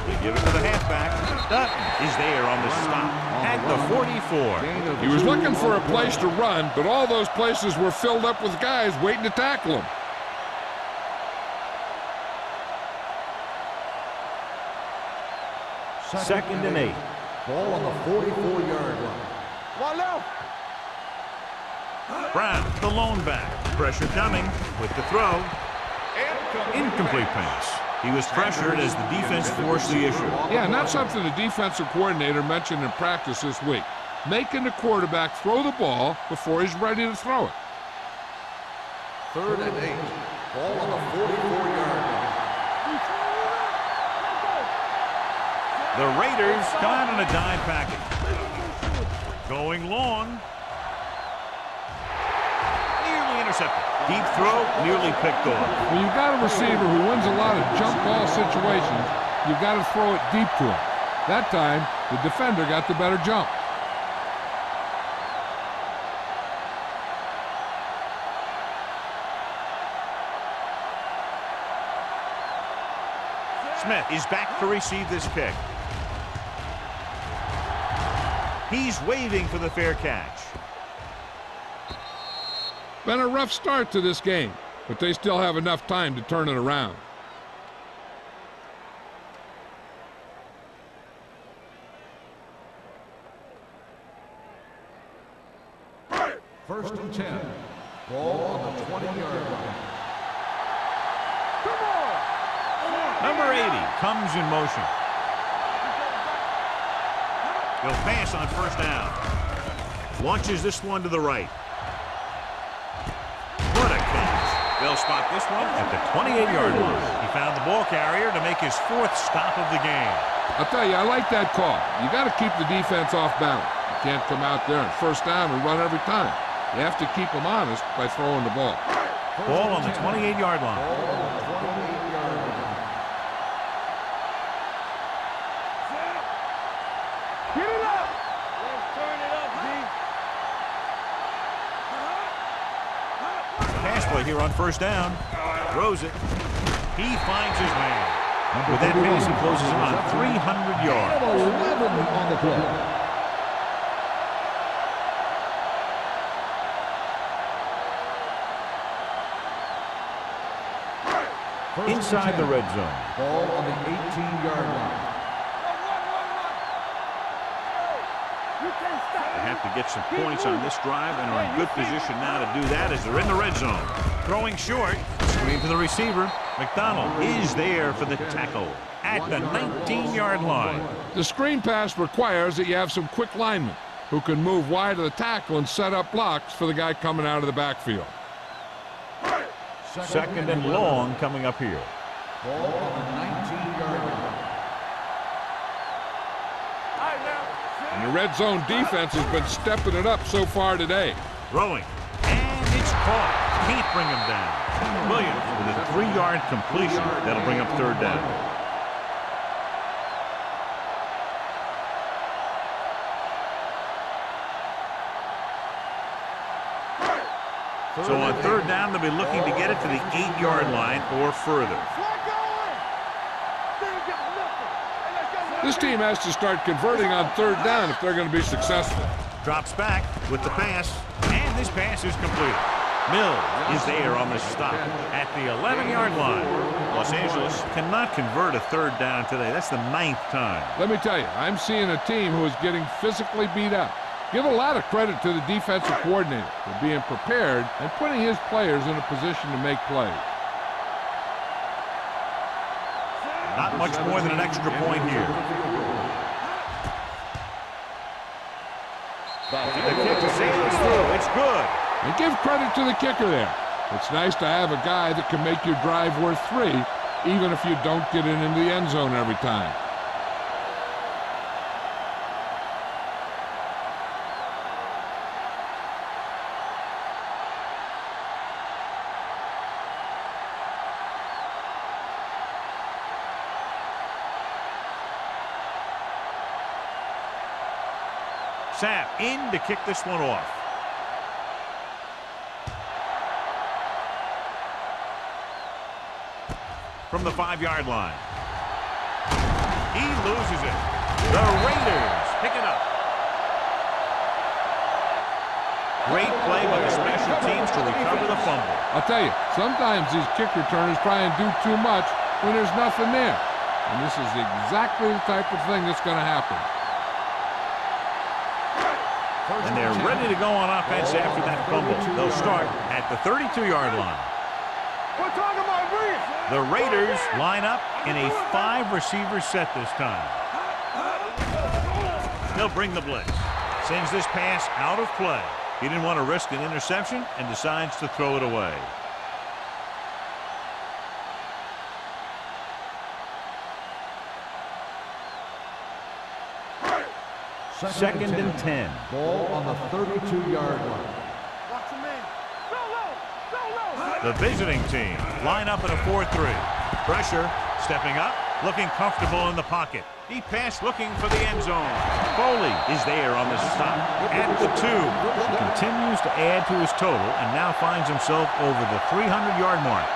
They give it to the halfback. Dutton is there on the stop at the 44. He was looking for a place to run, but all those places were filled up with guys waiting to tackle him. Second and 8. Ball on the 44-yard line. One left. Brown, the lone back. Pressure coming with the throw. Incomplete pass. He was pressured as the defense forced the issue. Yeah, not something the defensive coordinator mentioned in practice this week. Making the quarterback throw the ball before he's ready to throw it. Third and 8. Ball on the 44-yard line. The Raiders come out in a dime package. Going long. Nearly intercepted. Deep throw, nearly picked off. When you've got a receiver who wins a lot of jump ball situations, you've got to throw it deep to him. That time, the defender got the better jump. Smith is back to receive this kick. He's waving for the fair catch. Been a rough start to this game, but they still have enough time to turn it around. First and 10. Ball on the 20-yard line. Number 80 comes in motion. He'll pass on first down. Launches this one to the right. What a catch. They'll spot this one at the 28-yard line. He found the ball carrier to make his 4th stop of the game. I'll tell you, I like that call. You got to keep the defense off balance. You can't come out there and first down and run every time. You have to keep them honest by throwing the ball. Ball on the 28-yard line. Get it up! Let's turn it up, Z. Pass play here on first down. Throws it. He finds his man. With that pass, he closes in on 300 yards. 11 on the play. Inside the red zone. Ball on the 18-yard line. They have to get some points on this drive and are in good position now to do that as they're in the red zone. Throwing short. Screen to the receiver. McDonald is there for the tackle at the 19-yard line. The screen pass requires that you have some quick linemen who can move wide of the tackle and set up blocks for the guy coming out of the backfield. Second and long coming up here. Ball on the 19-yard line. And the red zone defense has been stepping it up so far today. Throwing. And it's caught. Can't bring him down. Williams with a 3-yard completion. That'll bring up third down. So on third down, they'll be looking to get it to the 8-yard line or further. This team has to start converting on third down if they're going to be successful. Drops back with the pass, and this pass is completed. Mills is there on the stop at the 11-yard line. Los Angeles cannot convert a third down today. That's the 9th time. Let me tell you, I'm seeing a team who is getting physically beat up. Give a lot of credit to the defensive coordinator for being prepared and putting his players in a position to make plays. Not much more than an extra point here. The kick sails through. It's good. And give credit to the kicker there. It's nice to have a guy that can make your drive worth 3, even if you don't get it into the end zone every time. Sapp in to kick this one off. From the 5-yard line. He loses it. The Raiders pick it up. Great play by the special teams to recover the fumble. I'll tell you, sometimes these kick returners try and do too much when there's nothing there. And this is exactly the type of thing that's going to happen. And they're ready to go on offense after that fumble. They'll start at the 32-yard line. We're talking about Reed. The Raiders line up in a 5-receiver set this time. They'll bring the blitz. Sends this pass out of play. He didn't want to risk an interception and decides to throw it away. Second and 10. Ball on the 32-yard line. Watch him in. Go low. Go low. The visiting team line up in a 4-3. Pressure, stepping up, looking comfortable in the pocket. He passed looking for the end zone. Foley is there on the stop at the 2. He continues to add to his total and now finds himself over the 300-yard mark.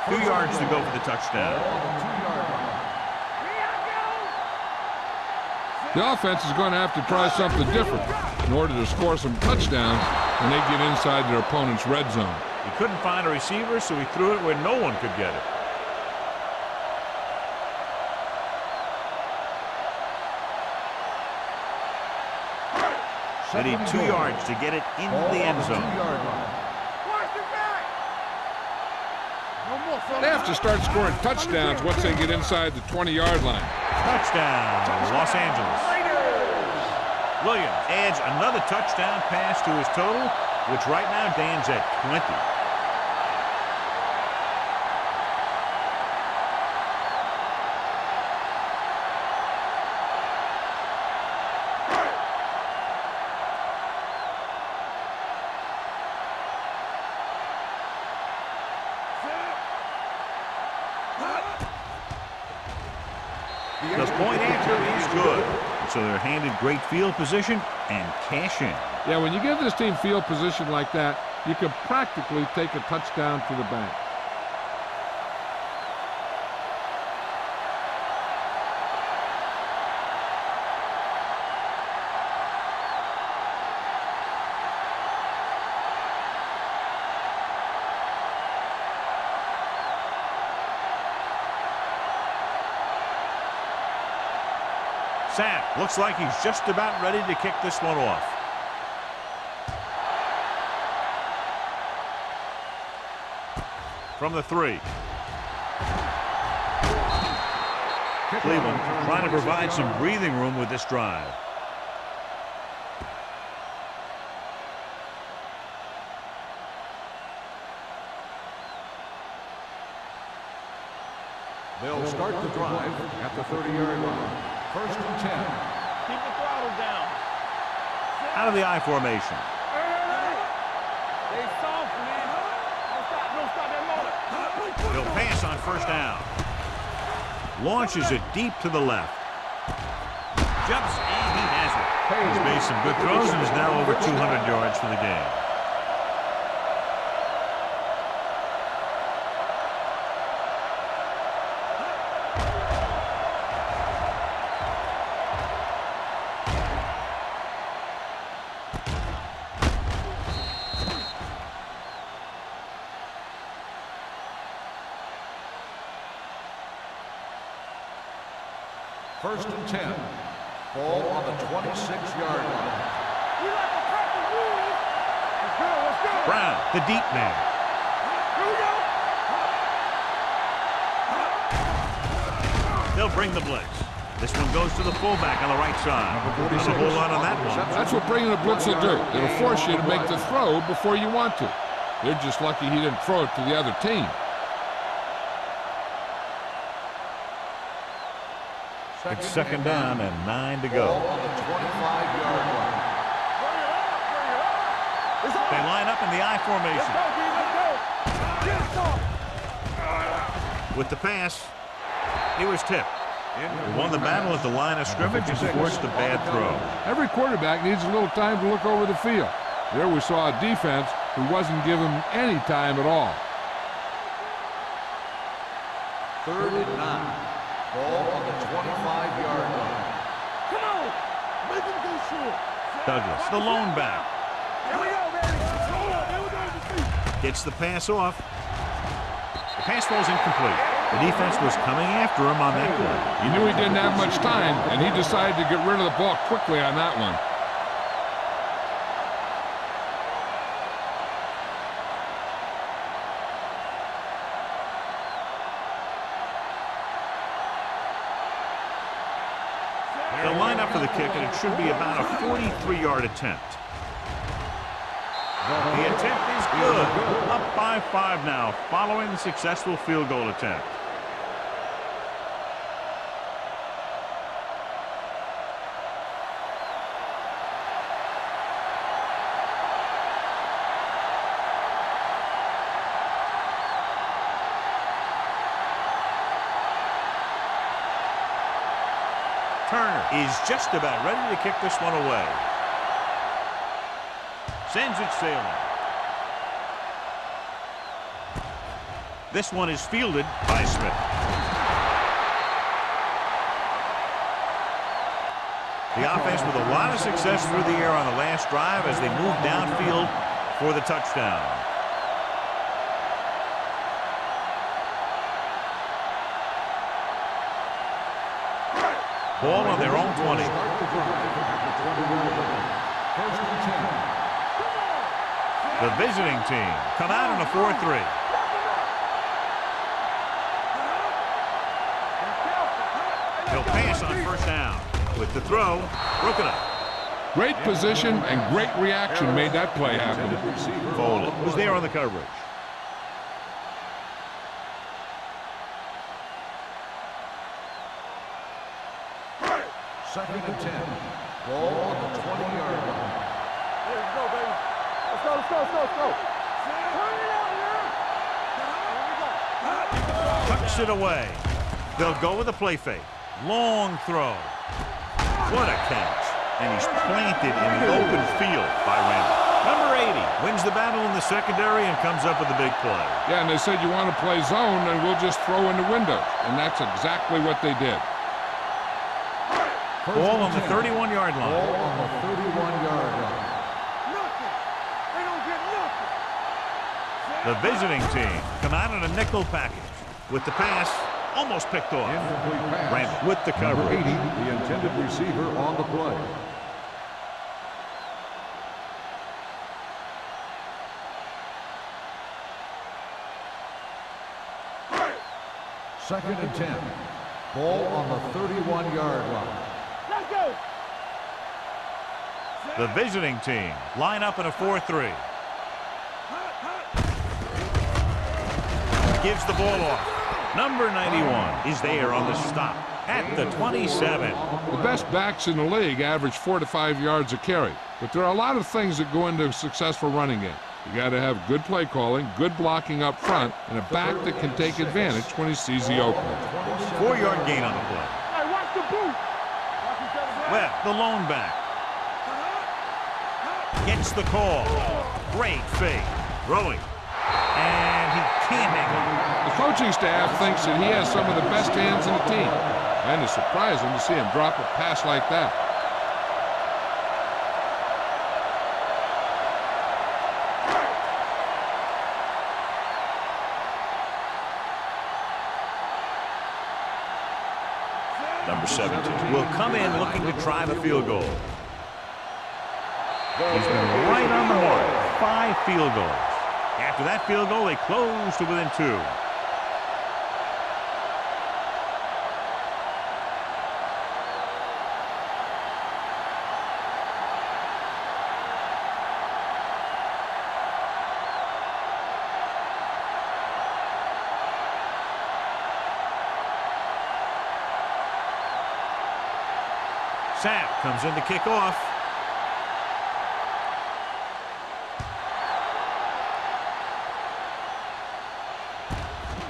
2 yards to go for the touchdown. The offense is going to have to try something different in order to score some touchdowns when they get inside their opponent's red zone. He couldn't find a receiver, so he threw it where no one could get it. They need 2 yards to get it into the end zone. They have to start scoring touchdowns once they get inside the 20-yard line. Touchdown, Los Angeles. Williams adds another touchdown pass to his total, which right now stands at 20. The point after is good. So they're handed great field position and cash in. Yeah, when you give this team field position like that, you can practically take a touchdown to the bank. Sapp looks like he's just about ready to kick this one off. From the 3. Cleveland trying to provide some breathing room with this drive. They'll start the drive at the 30-yard line. First and 10. Keep the throttle down. Out of the I formation. They soft, man. Don't stop that motor. He'll pass on first down. Launches it deep to the left. Jumps, and he has it. He's made some good throws and is now over 200 yards for the game. First and 10. Ball on the 26-yard line. We like to crack the rules. Let's go, let's go. Brown, the deep man. Here we go. They'll bring the blitz. This one goes to the fullback on the right side. There's a whole lot on that one. That's what bringing the blitz will do. It'll force you to make the throw before you want to. They're just lucky he didn't throw it to the other team. It's second down and 9 to go. Ball on the 25-yard line. They line up in the I formation. With the pass, he was tipped. He won the battle at the line of scrimmage and forced a bad throw. Every quarterback needs a little time to look over the field. There we saw a defense who wasn't given any time at all. Third and 9. Ball on the 25-yard line. Come on. Make him go short. Douglas, the lone back. Here we go, baby. Hold on. Here we go to the feet. Gets the pass off. The pass falls incomplete. The defense was coming after him on that play. He knew he didn't have much time, and he decided to get rid of the ball quickly on that one. They'll line up for the kick, and it should be about a 43-yard attempt. The attempt is good. Up by 5 now, following the successful field goal attempt. Turner is just about ready to kick this one away. Sends it sailing. This one is fielded by Smith. The offense with a lot of success through the air on the last drive as they move downfield for the touchdown. Ball on their own 20. The visiting team come out in a 4-3. He'll pass on first down. With the throw, broken up. Great position and great reaction made that play happen. Folded. Was there on the coverage. Second and 10. Ball on the 20-yard line. Let's go, baby. Let's go, let's go, let's go, let's go. Tucks it away. They'll go with a play fake. Long throw. What a catch. And he's planted in the open field by Randall. Number 80 wins the battle in the secondary and comes up with a big play. Yeah, and they said you want to play zone, and we'll just throw in the windows. And that's exactly what they did. Ball on the 31-yard line. Ball on the 31-yard line. Nothing. They don't get nothing. The visiting team come out in a nickel package. With the pass, almost picked off. Incomplete pass. Randall with the Number coverage. 80, the intended receiver on the play. Second and 10. Ball on the 31-yard line. Let's go. The visiting team line up in a 4-3. Gives the ball off. Number 91 is there on the stop at the 27. The best backs in the league average 4 to 5 yards a carry. But there are a lot of things that go into a successful running game. You got to have good play calling, good blocking up front, and a back that can take advantage when he sees the opening. 4-yard gain on the play. Hey, watch the boot. Webb, the lone back. Gets the call. Great fake. Throwing. And he can't hang on. The coaching staff thinks that he has some of the best hands in the team. And it's surprising to see him drop a pass like that. Number 17 will come in looking to try the field goal. He's been right on the mark. 5 field goals. After that field goal, they close to within 2. Sapp comes in to kick off.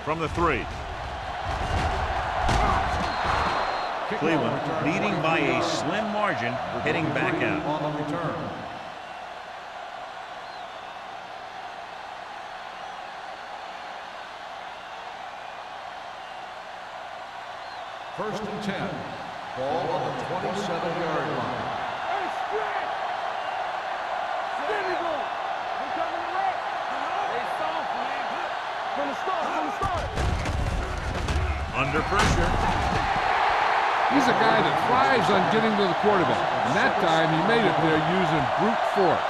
From the 3. Cleveland leading by a slim margin, heading back out. On the return. First and 10. Ball on the 27-yard line. Hey, stretch. Steady go. We're coming to right. Hey, soft, man. From the start, from the start. Under pressure. He's a guy that thrives on getting to the quarterback. And that time he made it there using brute force.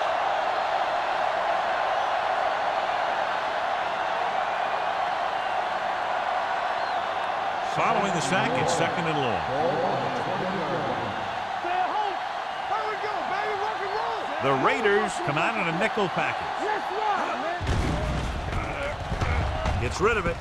Following the sack, it's second and long. Ball on the 20-yard line. Stay at home. Here we go, baby. Rock and roll. The Raiders come out in a nickel package. Let's ride, man. Gets rid of it.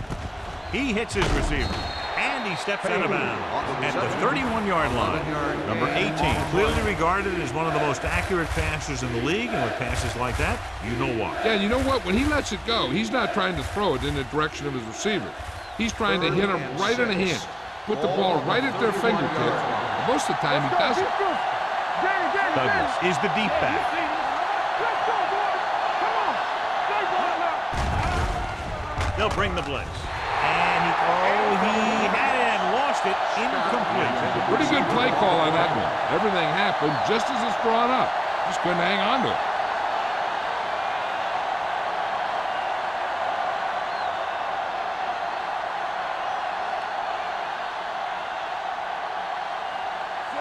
He hits his receiver. And he steps out of bounds at the 31-yard line. Number 18, clearly regarded as one of the most accurate passers in the league. And with passes like that, you know why. Yeah, you know what? When he lets it go, he's not trying to throw it in the direction of his receiver. He's trying to hit him right in the hand. Put the ball right at their fingertips. And most of the time, he doesn't. Douglas is the deep back. Let's go, boys. Come on. Stay ball now. They'll bring the blitz. And he had it and lost it. Incomplete. Pretty good play call on that one. Everything happened just as it's brought up. Just couldn't hang on to it.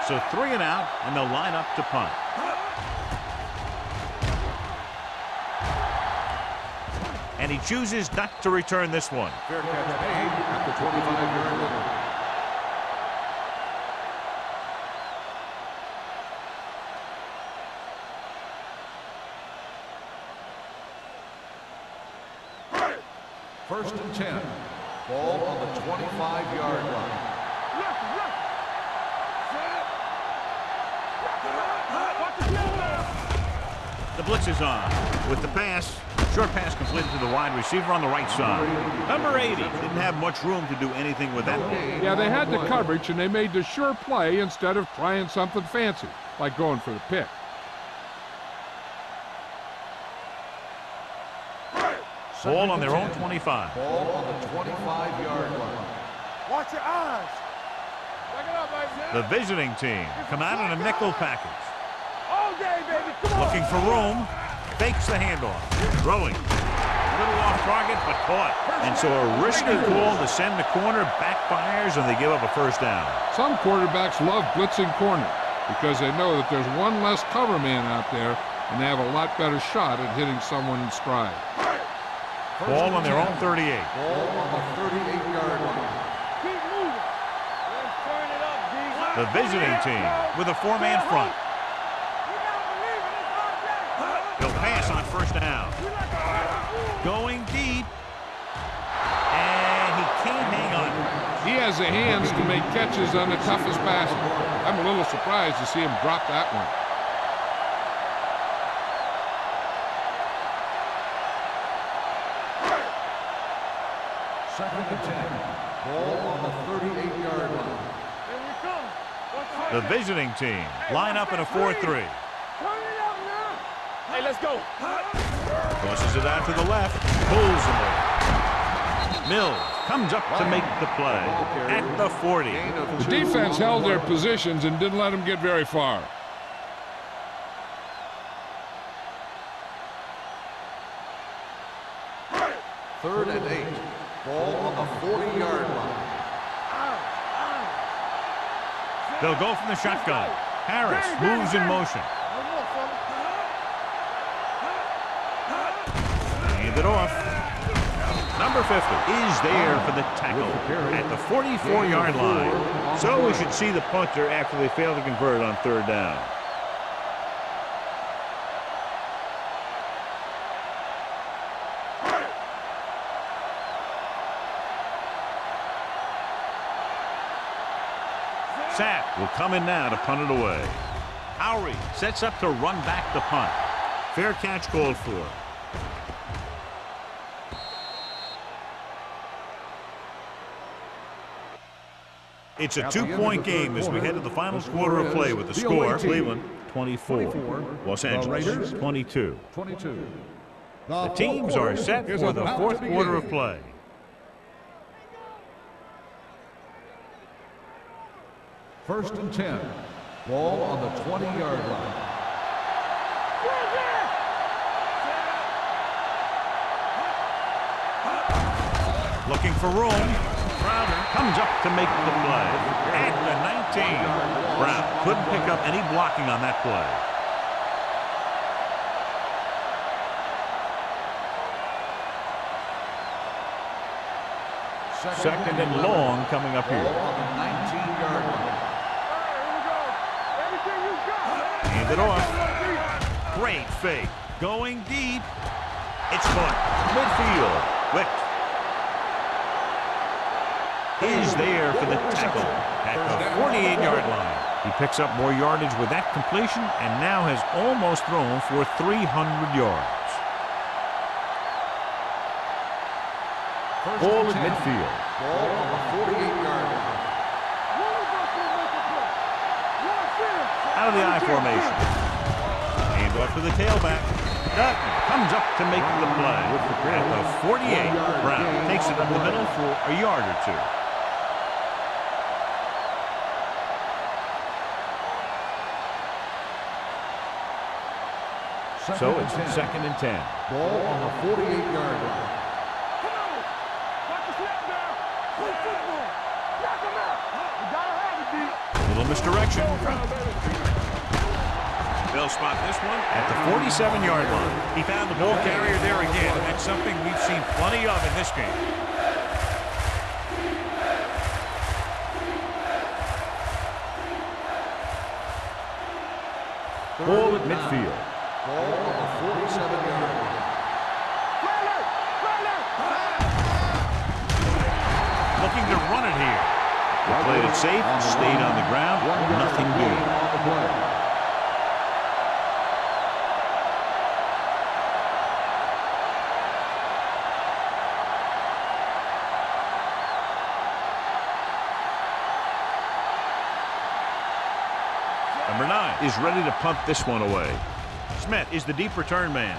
So 3 and out, and they'll line up to punt. And he chooses not to return this one. Fair catch made at the 25-yard line. First and 10. Ball on the 25-yard line. The blitz is on. With the pass, short pass completed to the wide receiver on the right side. Number 80 didn't have much room to do anything with that one. Yeah, they had the coverage, and they made the sure play instead of trying something fancy, like going for the pick. Ball on their own 25. Ball on the 25-yard line. Watch your eyes. Back it up, baby. The visiting team come out in a nickel package. All day, baby. Come on. Looking for room. Fakes the handoff. Throwing. A little off target, but caught. And so a risky call to send the corner backfires, and they give up a first down. Some quarterbacks love blitzing corner because they know that there's one less cover man out there, and they have a lot better shot at hitting someone in stride. Ball on their own 38. Ball on the 38-yard line. Keep moving. Let's turn it up, D. The visiting team with a 4-man front. He'll pass on first down. Going deep. And he can't hang on. He has the hands to make catches on the toughest passes. I'm a little surprised to see him drop that one. Second and 10. Ball on the 38-yard line. Here we come. The visiting team line up in a 4-3. Turn it up now. Hey, let's go. Tosses it out to the left. Pulls him. Mills comes up to make the play at the 40. The defense held their positions and didn't let them get very far. Third and 8. Ball on the 40-yard line. They'll go from the shotgun. Harris moves in motion. Hand it off. Number 50 is there for the tackle at the 44-yard line. So we should see the punter after they fail to convert on third down. Sapp will come in now to punt it away. Howry sets up to run back the punt. Fair catch called for. It's a 2-point game as we head to the final quarter of play with the score. Cleveland 24, Los Angeles 22. The teams are set for the fourth quarter of play. First and 10. Ball on the 20-yard line. Looking for room. Crowder comes up to make the play at the 19. Brown couldn't pick up any blocking on that play. Second and long coming up here. Ball on the 19-yard line. Hand it off. Great fake. Going deep. It's caught. Midfield. Wick is there for the tackle at the 48-yard line. He picks up more yardage with that completion and now has almost thrown for 300 yards. Ball at midfield. Ball on the 48-yard line. Out of the I formation. Hand off to the tailback. Dutton comes up to make the play at the 48. Brown takes it up the middle for a yard or two. So it's 2nd and 10. Ball on the 48-yard line. Come on. Watch the snap down. Play football. Knock him out. You gotta have it, D. Little misdirection. They'll spot this one at the 47-yard line. He found the ball carrier there again, and that's something we've seen plenty of in this game. Ball at midfield. Ball on the 47-yard line. Looking to run it here. They played it safe, stayed on the ground, nothing doing. Number 9 is ready to punt this one away. Smith is the deep return man.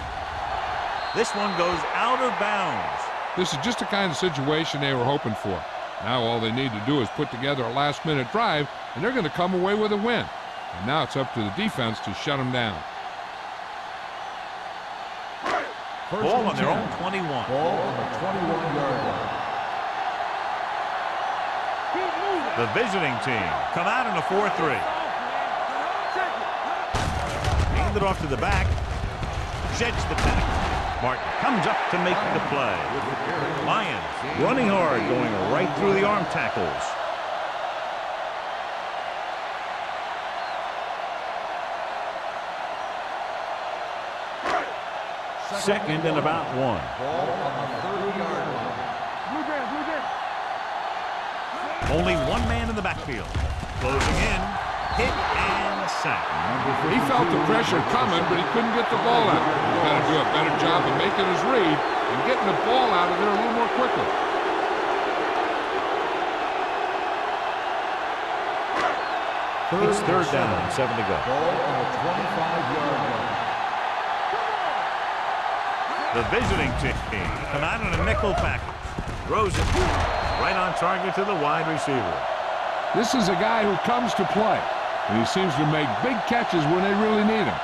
This one goes out of bounds. This is just the kind of situation they were hoping for. Now all they need to do is put together a last-minute drive, and they're going to come away with a win. And now it's up to the defense to shut them down. Ball on their own 21. Ball on the 21-yard line. The visiting team come out in a 4-3. Hand it off to the back. Sheds the tackle. Martin comes up to make the play. Lions running hard, going right through the arm tackles. Second and about 1. Ball on the 30-yard line. Only one man in the backfield. Closing in. Hit and sack. He felt the pressure coming, but he couldn't get the ball out. He's got to do a better job of making his read and getting the ball out of there a little more quickly. It's 3rd down, 7 to go. Ball on the 25-yard line. The visiting team come out in a nickel package. Throws it right on target to the wide receiver. This is a guy who comes to play, and he seems to make big catches when they really need him.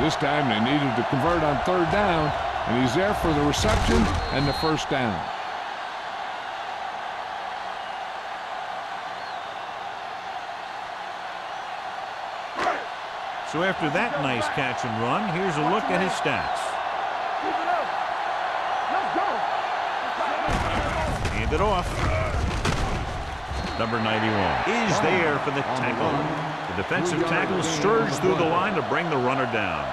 This time they needed to convert on 3rd down, and he's there for the reception and the 1st down. So after that nice catch and run, here's a look at his stats. Hand it off. Number 91 is there for the tackle. The defensive tackle surged through the line to bring the runner down.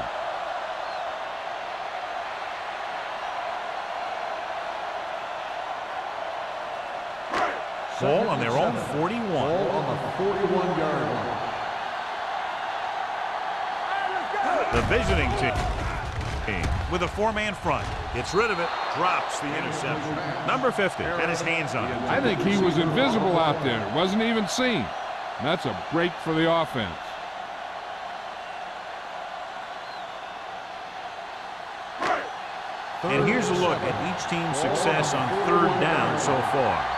Ball on their own 41. Ball on the 41-yard line. The visiting team with a 4-man front. Gets rid of it, drops the interception. Number 50 had his hands on it. I think he was invisible out there. Wasn't even seen. And that's a break for the offense. And here's a look at each team's success on 3rd down so far.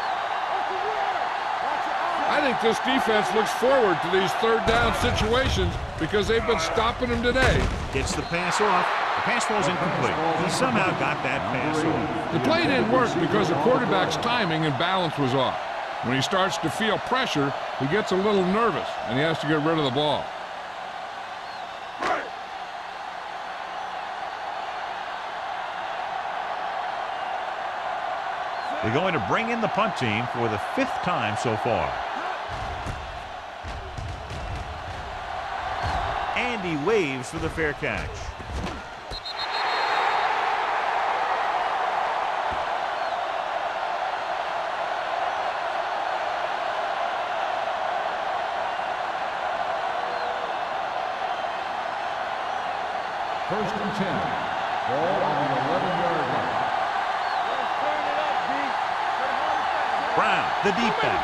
I think this defense looks forward to these 3rd down situations because they've been stopping them today. Gets the pass off. The pass falls incomplete. He somehow got that pass off. The play didn't work because the quarterback's timing and balance was off. When he starts to feel pressure, he gets a little nervous, and he has to get rid of the ball. They're going to bring in the punt team for the 5th time so far. And he waves for the fair catch. First and 10. Ball on the 11-yard line. Brown, the deep back.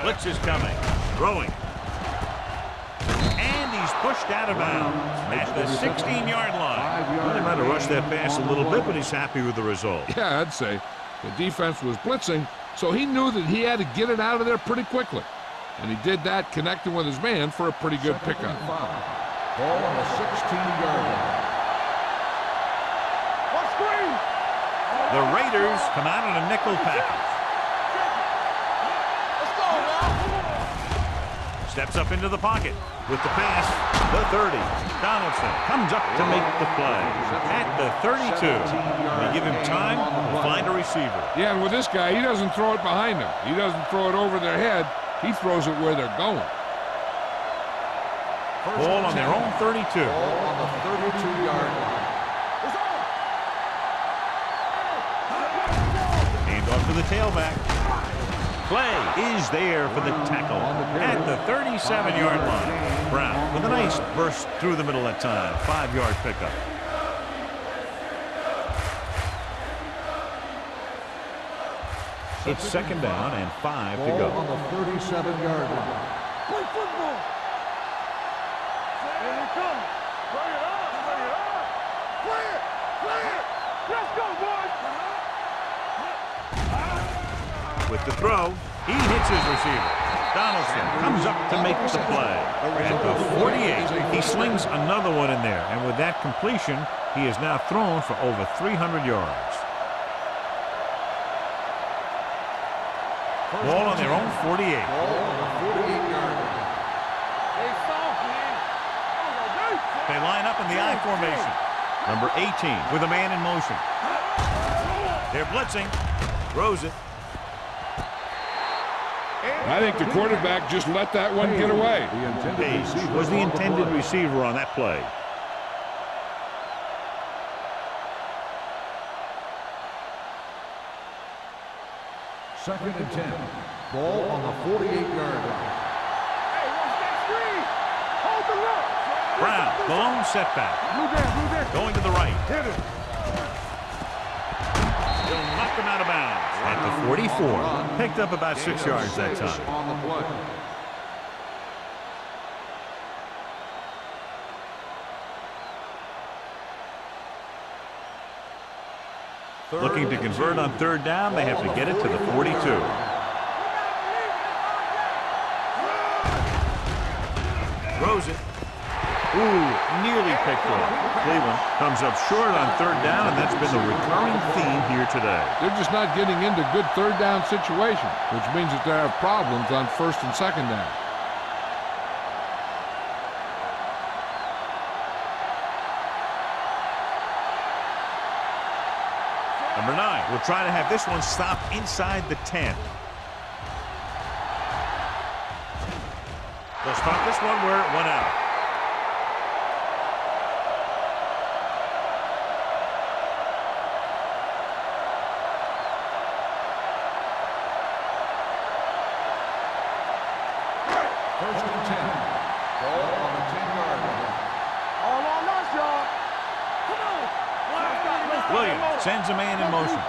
Blitz is coming. Throwing. And he's pushed out of bounds at the 16-yard line. Well, they might have rushed that pass a little bit, but he's happy with the result. Yeah, I'd say. The defense was blitzing, so he knew that he had to get it out of there pretty quickly. And he did that connecting with his man for a pretty good pickup. Ball on the 16-yard line. The Raiders come out in a nickel package. Steps up into the pocket with the pass, the 30. Donaldson comes up to make the play at the 32. They give him time to find a receiver. Yeah, and with this guy, he doesn't throw it behind them. He doesn't throw it over their head. He throws it where they're going. Ball on their own 32. Ball on the 32-yard line. Hand off to the tailback. Play is there for the tackle at the 37-yard line. Brown with a nice burst through the middle that time. 5-yard pickup. It's second down and 5 to go. Ball on the 37-yard line. Play football. Here they come. Bring it up. Bring it up. Play it. Play it. Let's go, boys. With the throw, he hits his receiver. Donaldson comes up to make the play. At the 48, he slings another one in there. And with that completion, he has now thrown for over 300 yards. Ball on their own 48. Ball on the 48-yard line. They soft, man. They line up in the I formation. Number 18 with a man in motion. They're blitzing. Throws it. I think the quarterback just let that one get away. Page was the intended receiver on that play. Second and 10. Ball on the 48-yard line. Hey, watch that screen. Hold the look. Brown, the lone setback. Move there. Going to the right. Hit it. He'll knock him out of bounds at the 44. Picked up about 6 yards that time. On the play. Looking to convert on third down, they have to get it to the 42. Throws it. Ooh, nearly picked off. Cleveland comes up short on third down, and that's been the recurring theme here today. They're just not getting into good third down situations, which means that they have problems on first and second down. Number 9 will try to have this one stopped inside the 10. They'll stop this one where it went out. First and 10. Ball on the 10-yard line. All on us, y'all. Come on. Williams sends a man in motion.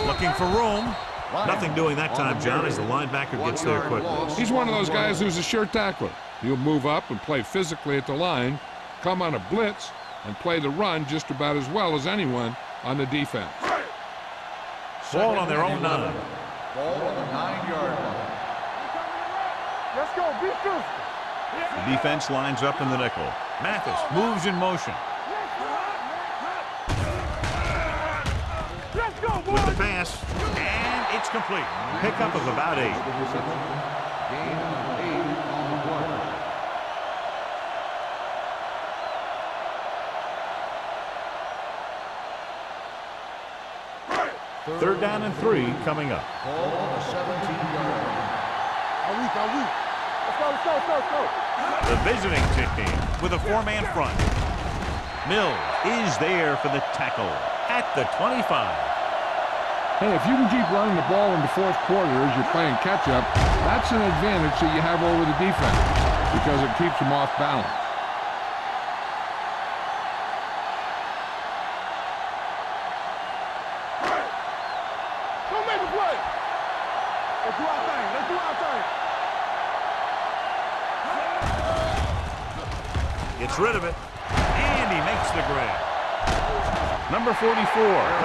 Looking for room. Nothing doing that time, John, as the linebacker gets there quickly. He's one of those guys who's a sure tackler. He'll move up and play physically at the line, come on a blitz, and play the run just about as well as anyone on the defense. Ball on their own 9. Ball on the 9-yard line. Let's go. Be physical. The defense lines up in the nickel. Mathis moves in motion. Let's go, boys. With the pass, and it's complete. Pickup of about 8. Gain of 8 on the play. Third down and 3 coming up. Ball on the 17-yard line. Are we? Let's go. The visiting team with a 4-man front. Mills is there for the tackle at the 25. Hey, if you can keep running the ball in the fourth quarter as you're playing catch-up, that's an advantage that you have over the defense because it keeps them off balance. Go make a play. Let's do our thing. Gets rid of it, and he makes the grab. Number 44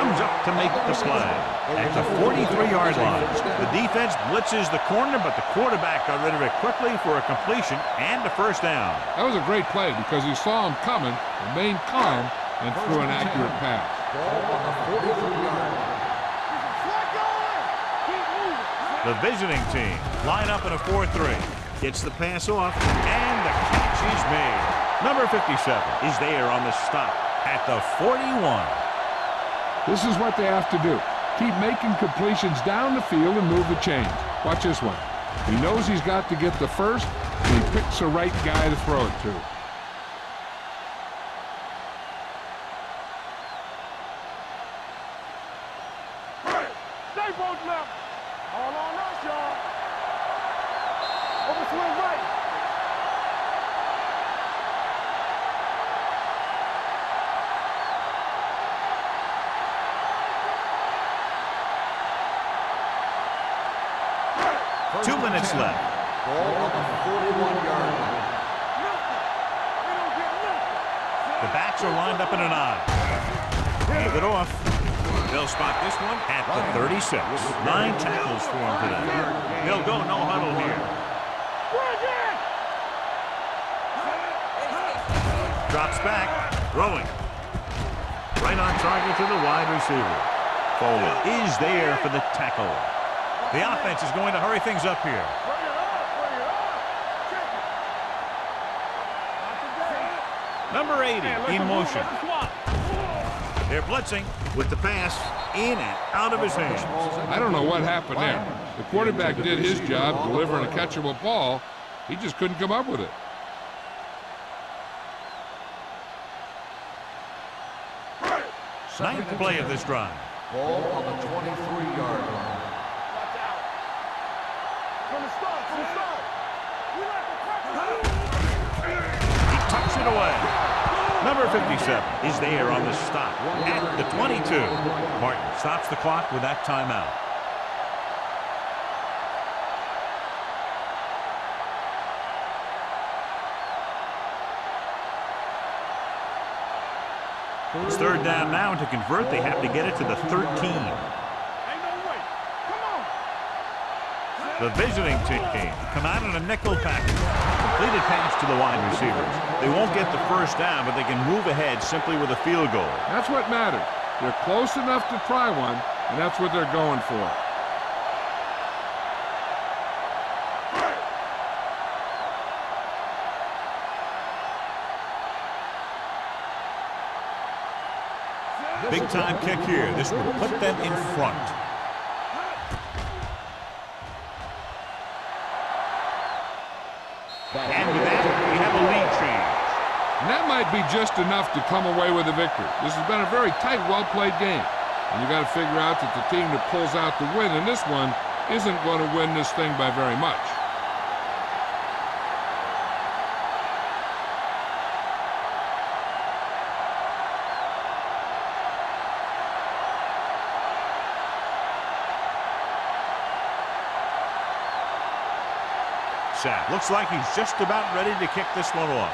comes up to make the play. At the 43-yard line, the defense blitzes the corner, but the quarterback got rid of it quickly for a completion and a first down. That was a great play because he saw him coming, remained calm, and threw an accurate pass. Ball on the 43-yard line. The visiting team line up in a 4-3. Gets the pass off, and the catch is made. Number 57 is there on the stop at the 41. This is what they have to do. Keep making completions down the field and move the chains. Watch this one. He knows he's got to get the first, and he picks the right guy to throw it to. Stay both left. All on us, y'all. Overswing right. First 2 minutes left. Ball on the 41-yard line. The backs are lined up in an I. Hand it off. They'll spot this one at the 36. 9 tackles for him today. They'll go no huddle here. Drops back, throwing. Right on target to the wide receiver. Foley is there for the tackle. The offense is going to hurry things up here. Number 80 in motion. They're blitzing with the pass in and out of his hands. I don't know what happened there. The quarterback did his job delivering a catchable ball. He just couldn't come up with it. Ninth play of this drive. Ball on the 23-yard line. He tucks it away. Number 57 is there on the stop at the 22. Martin stops the clock with that timeout. It's third down now, and to convert, they have to get it to the 13. The visiting team come out in a nickel package. Completed pass to the wide receivers. They won't get the first down, but they can move ahead simply with a field goal. That's what matters. They're close enough to try one, and that's what they're going for. Big time kick here. This will put them in front. And with that, we have a lead change. And that might be just enough to come away with a victory. This has been a very tight, well-played game. And you got to figure out that the team that pulls out the win in this one isn't going to win this thing by very much. Looks like he's just about ready to kick this one off.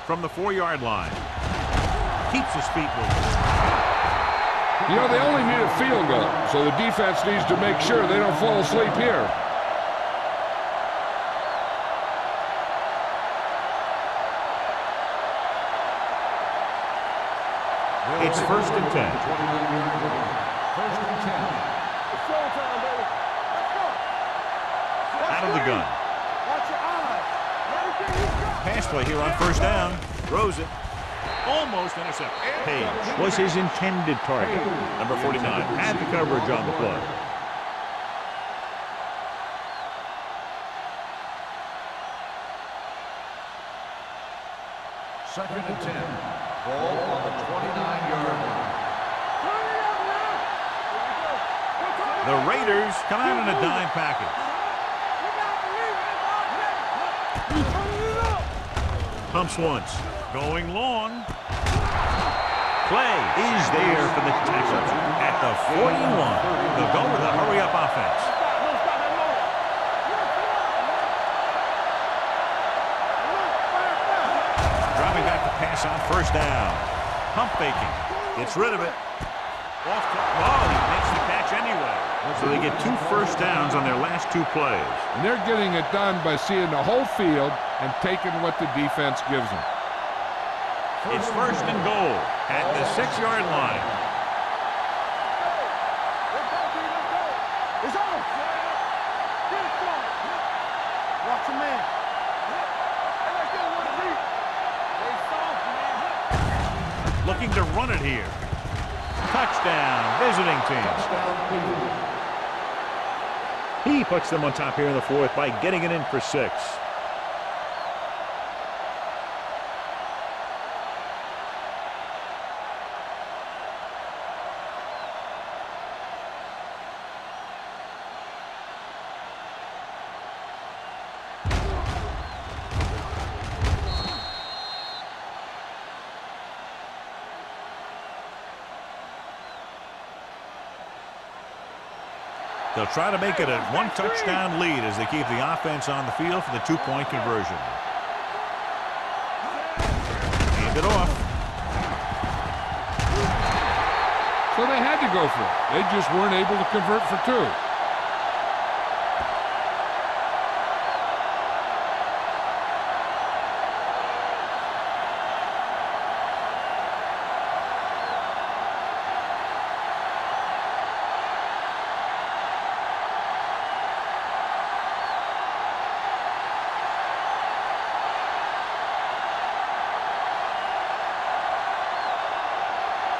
From the 4-yard line. Keeps his feet moving. You know, they only need a field goal, so the defense needs to make sure they don't fall asleep here. It's 1st and 10. 1st and 10. Out of the gun. Pass play here on 1st down. Throws it. Almost intercepted. Page was his intended target. Number 49 had the coverage on the play. Second and 10. Ball on the 29-yard line. The Raiders come out in a dime package. Pumps once. Going long. Play is there for the tackle at the 41. They'll go with a hurry-up offense. first down. Pump faking. Gets rid of it. Off to, oh, he makes the catch anyway. So they get 2 first downs on their last 2 plays. And they're getting it done by seeing the whole field and taking what the defense gives them. It's first and goal at the 6-yard line. It's on. Get it going. Watch a man. Hey, let's get one deep. They soft, man. Looking to run it here. Touchdown, visiting team. He puts them on top here in the 4th by getting it in for 6. They'll try to make it a 1-touchdown lead as they keep the offense on the field for the 2-point conversion. Hand it off. So they had to go for it. They just weren't able to convert for 2.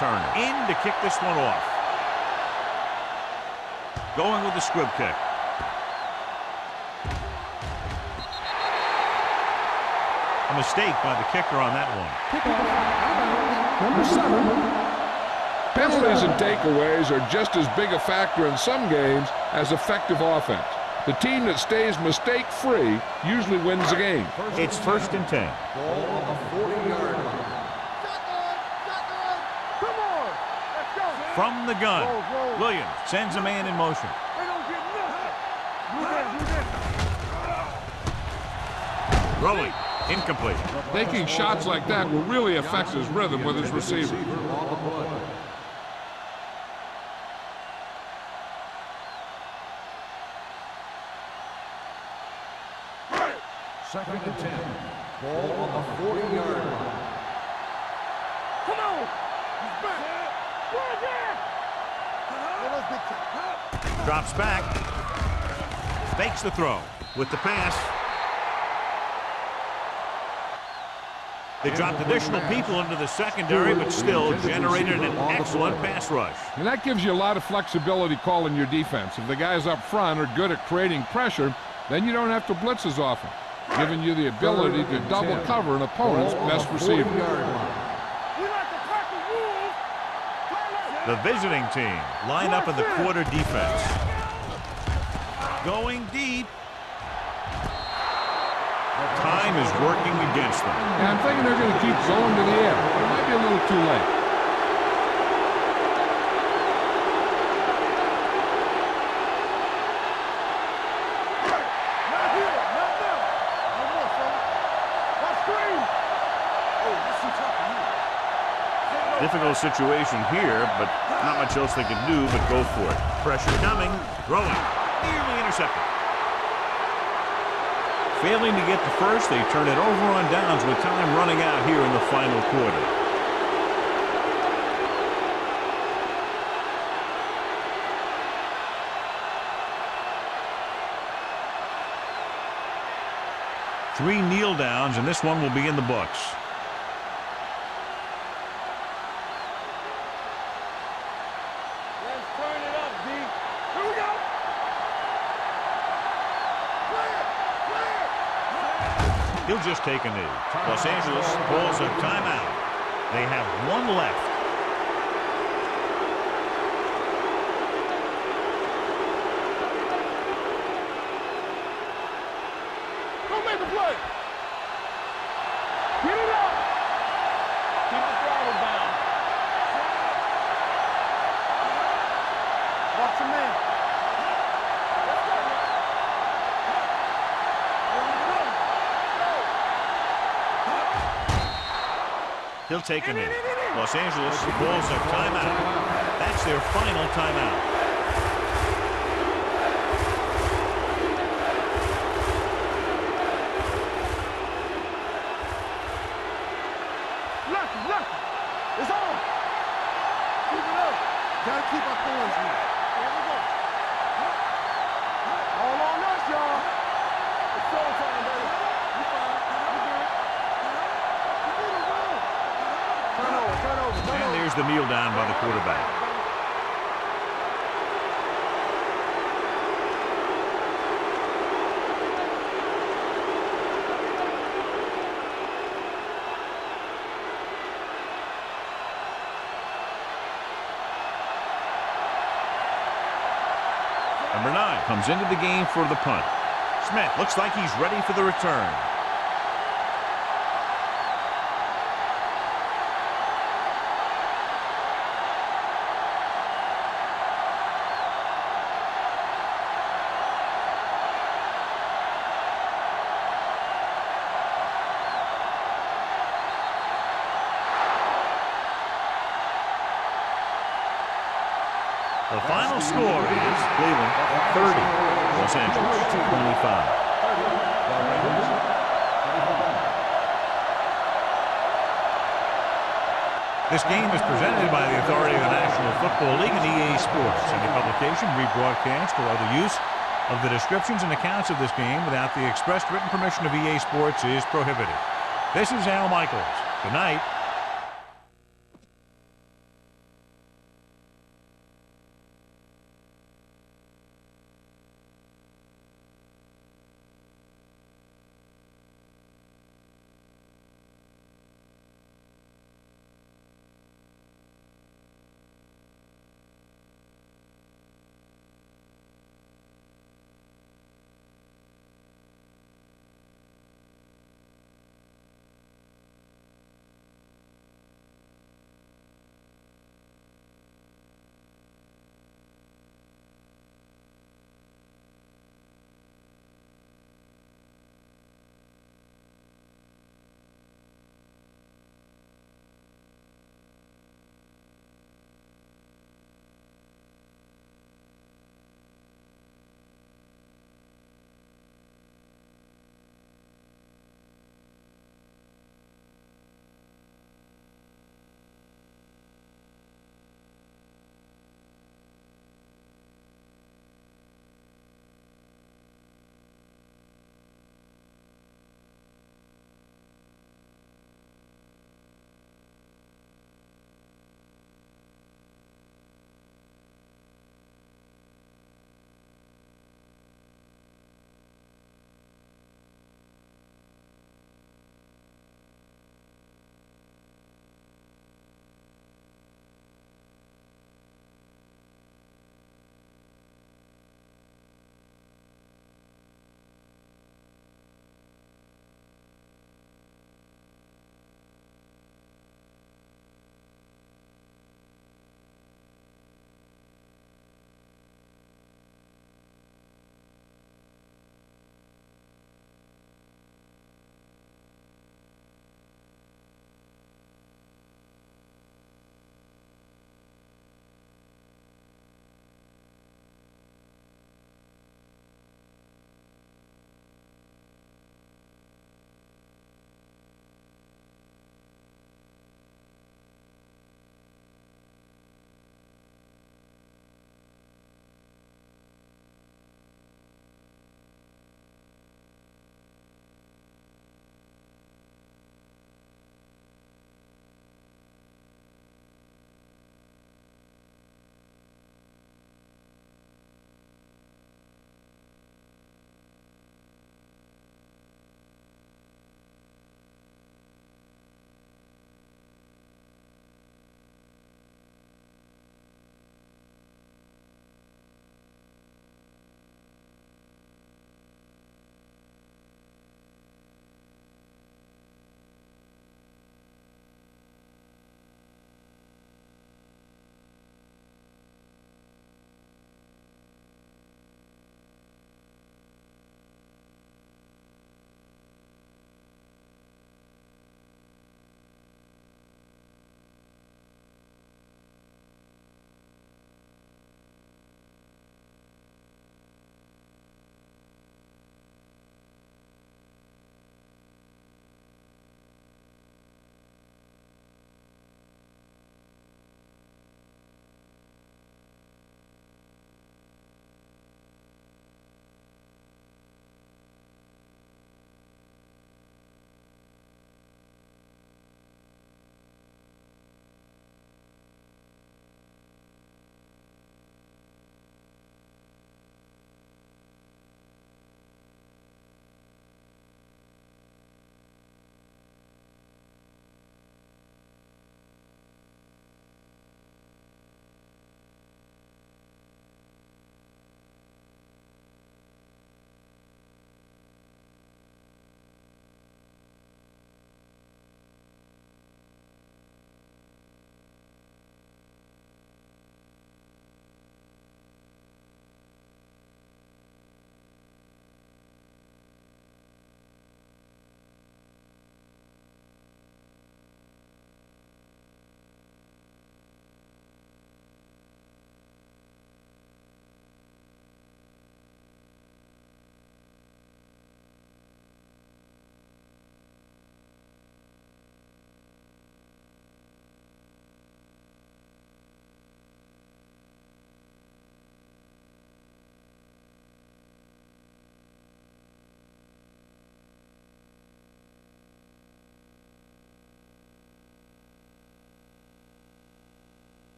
Turner in to kick this one off. Going with the squib kick. A mistake by the kicker on that one. Number 7. Penalties and takeaways are just as big a factor in some games as effective offense. The team that stays mistake-free usually wins the game. It's first and 10. Ball on the 40-yard line. From the gun, Williams sends a man in motion. They don't get nothing. Rolling, incomplete. Taking shots like that will really affect his rhythm with his receiver. Second and 10. Ball on the 40-yard line. Come on. He's back. Where's that? Drops back. Fakes the throw with the pass. They dropped additional people into the secondary, but still generated an excellent pass rush. And that gives you a lot of flexibility calling your defense. If the guys up front are good at creating pressure, then you don't have to blitz as often, giving you the ability to double cover an opponent's best receiver. The visiting team line up in the quarter defense. Going deep. Time is working against them. And I'm thinking they're going to keep going to the air. It might be a little too late. Difficult situation here, but not much else they can do but go for it. Pressure coming, throwing, nearly intercepted. Failing to get the first, they turn it over on downs with time running out here in the final quarter. Three kneel downs, and this one will be in the books. He'll just take a knee. Los Angeles pulls a timeout. They have one left. Go make the play. Get it up. Keep the throttle down. Watch the man. He'll take him in. Los Angeles calls a timeout. That's their final timeout. It's on. Keep it up. Gotta keep our thorns in. Here we go. All on us, y'all. It's showtime, baby. You fine. You good. You need a run. Turn over. And there's the kneel down by the quarterback. Number 9 comes into the game for the punt. Smith looks like he's ready for the return. The final score is Cleveland 30, Los Angeles 25. This game is presented by the authority of the National Football League and EA Sports. Any publication, rebroadcast, or other use of the descriptions and accounts of this game without the expressed written permission of EA Sports is prohibited. This is Al Michaels. Good night.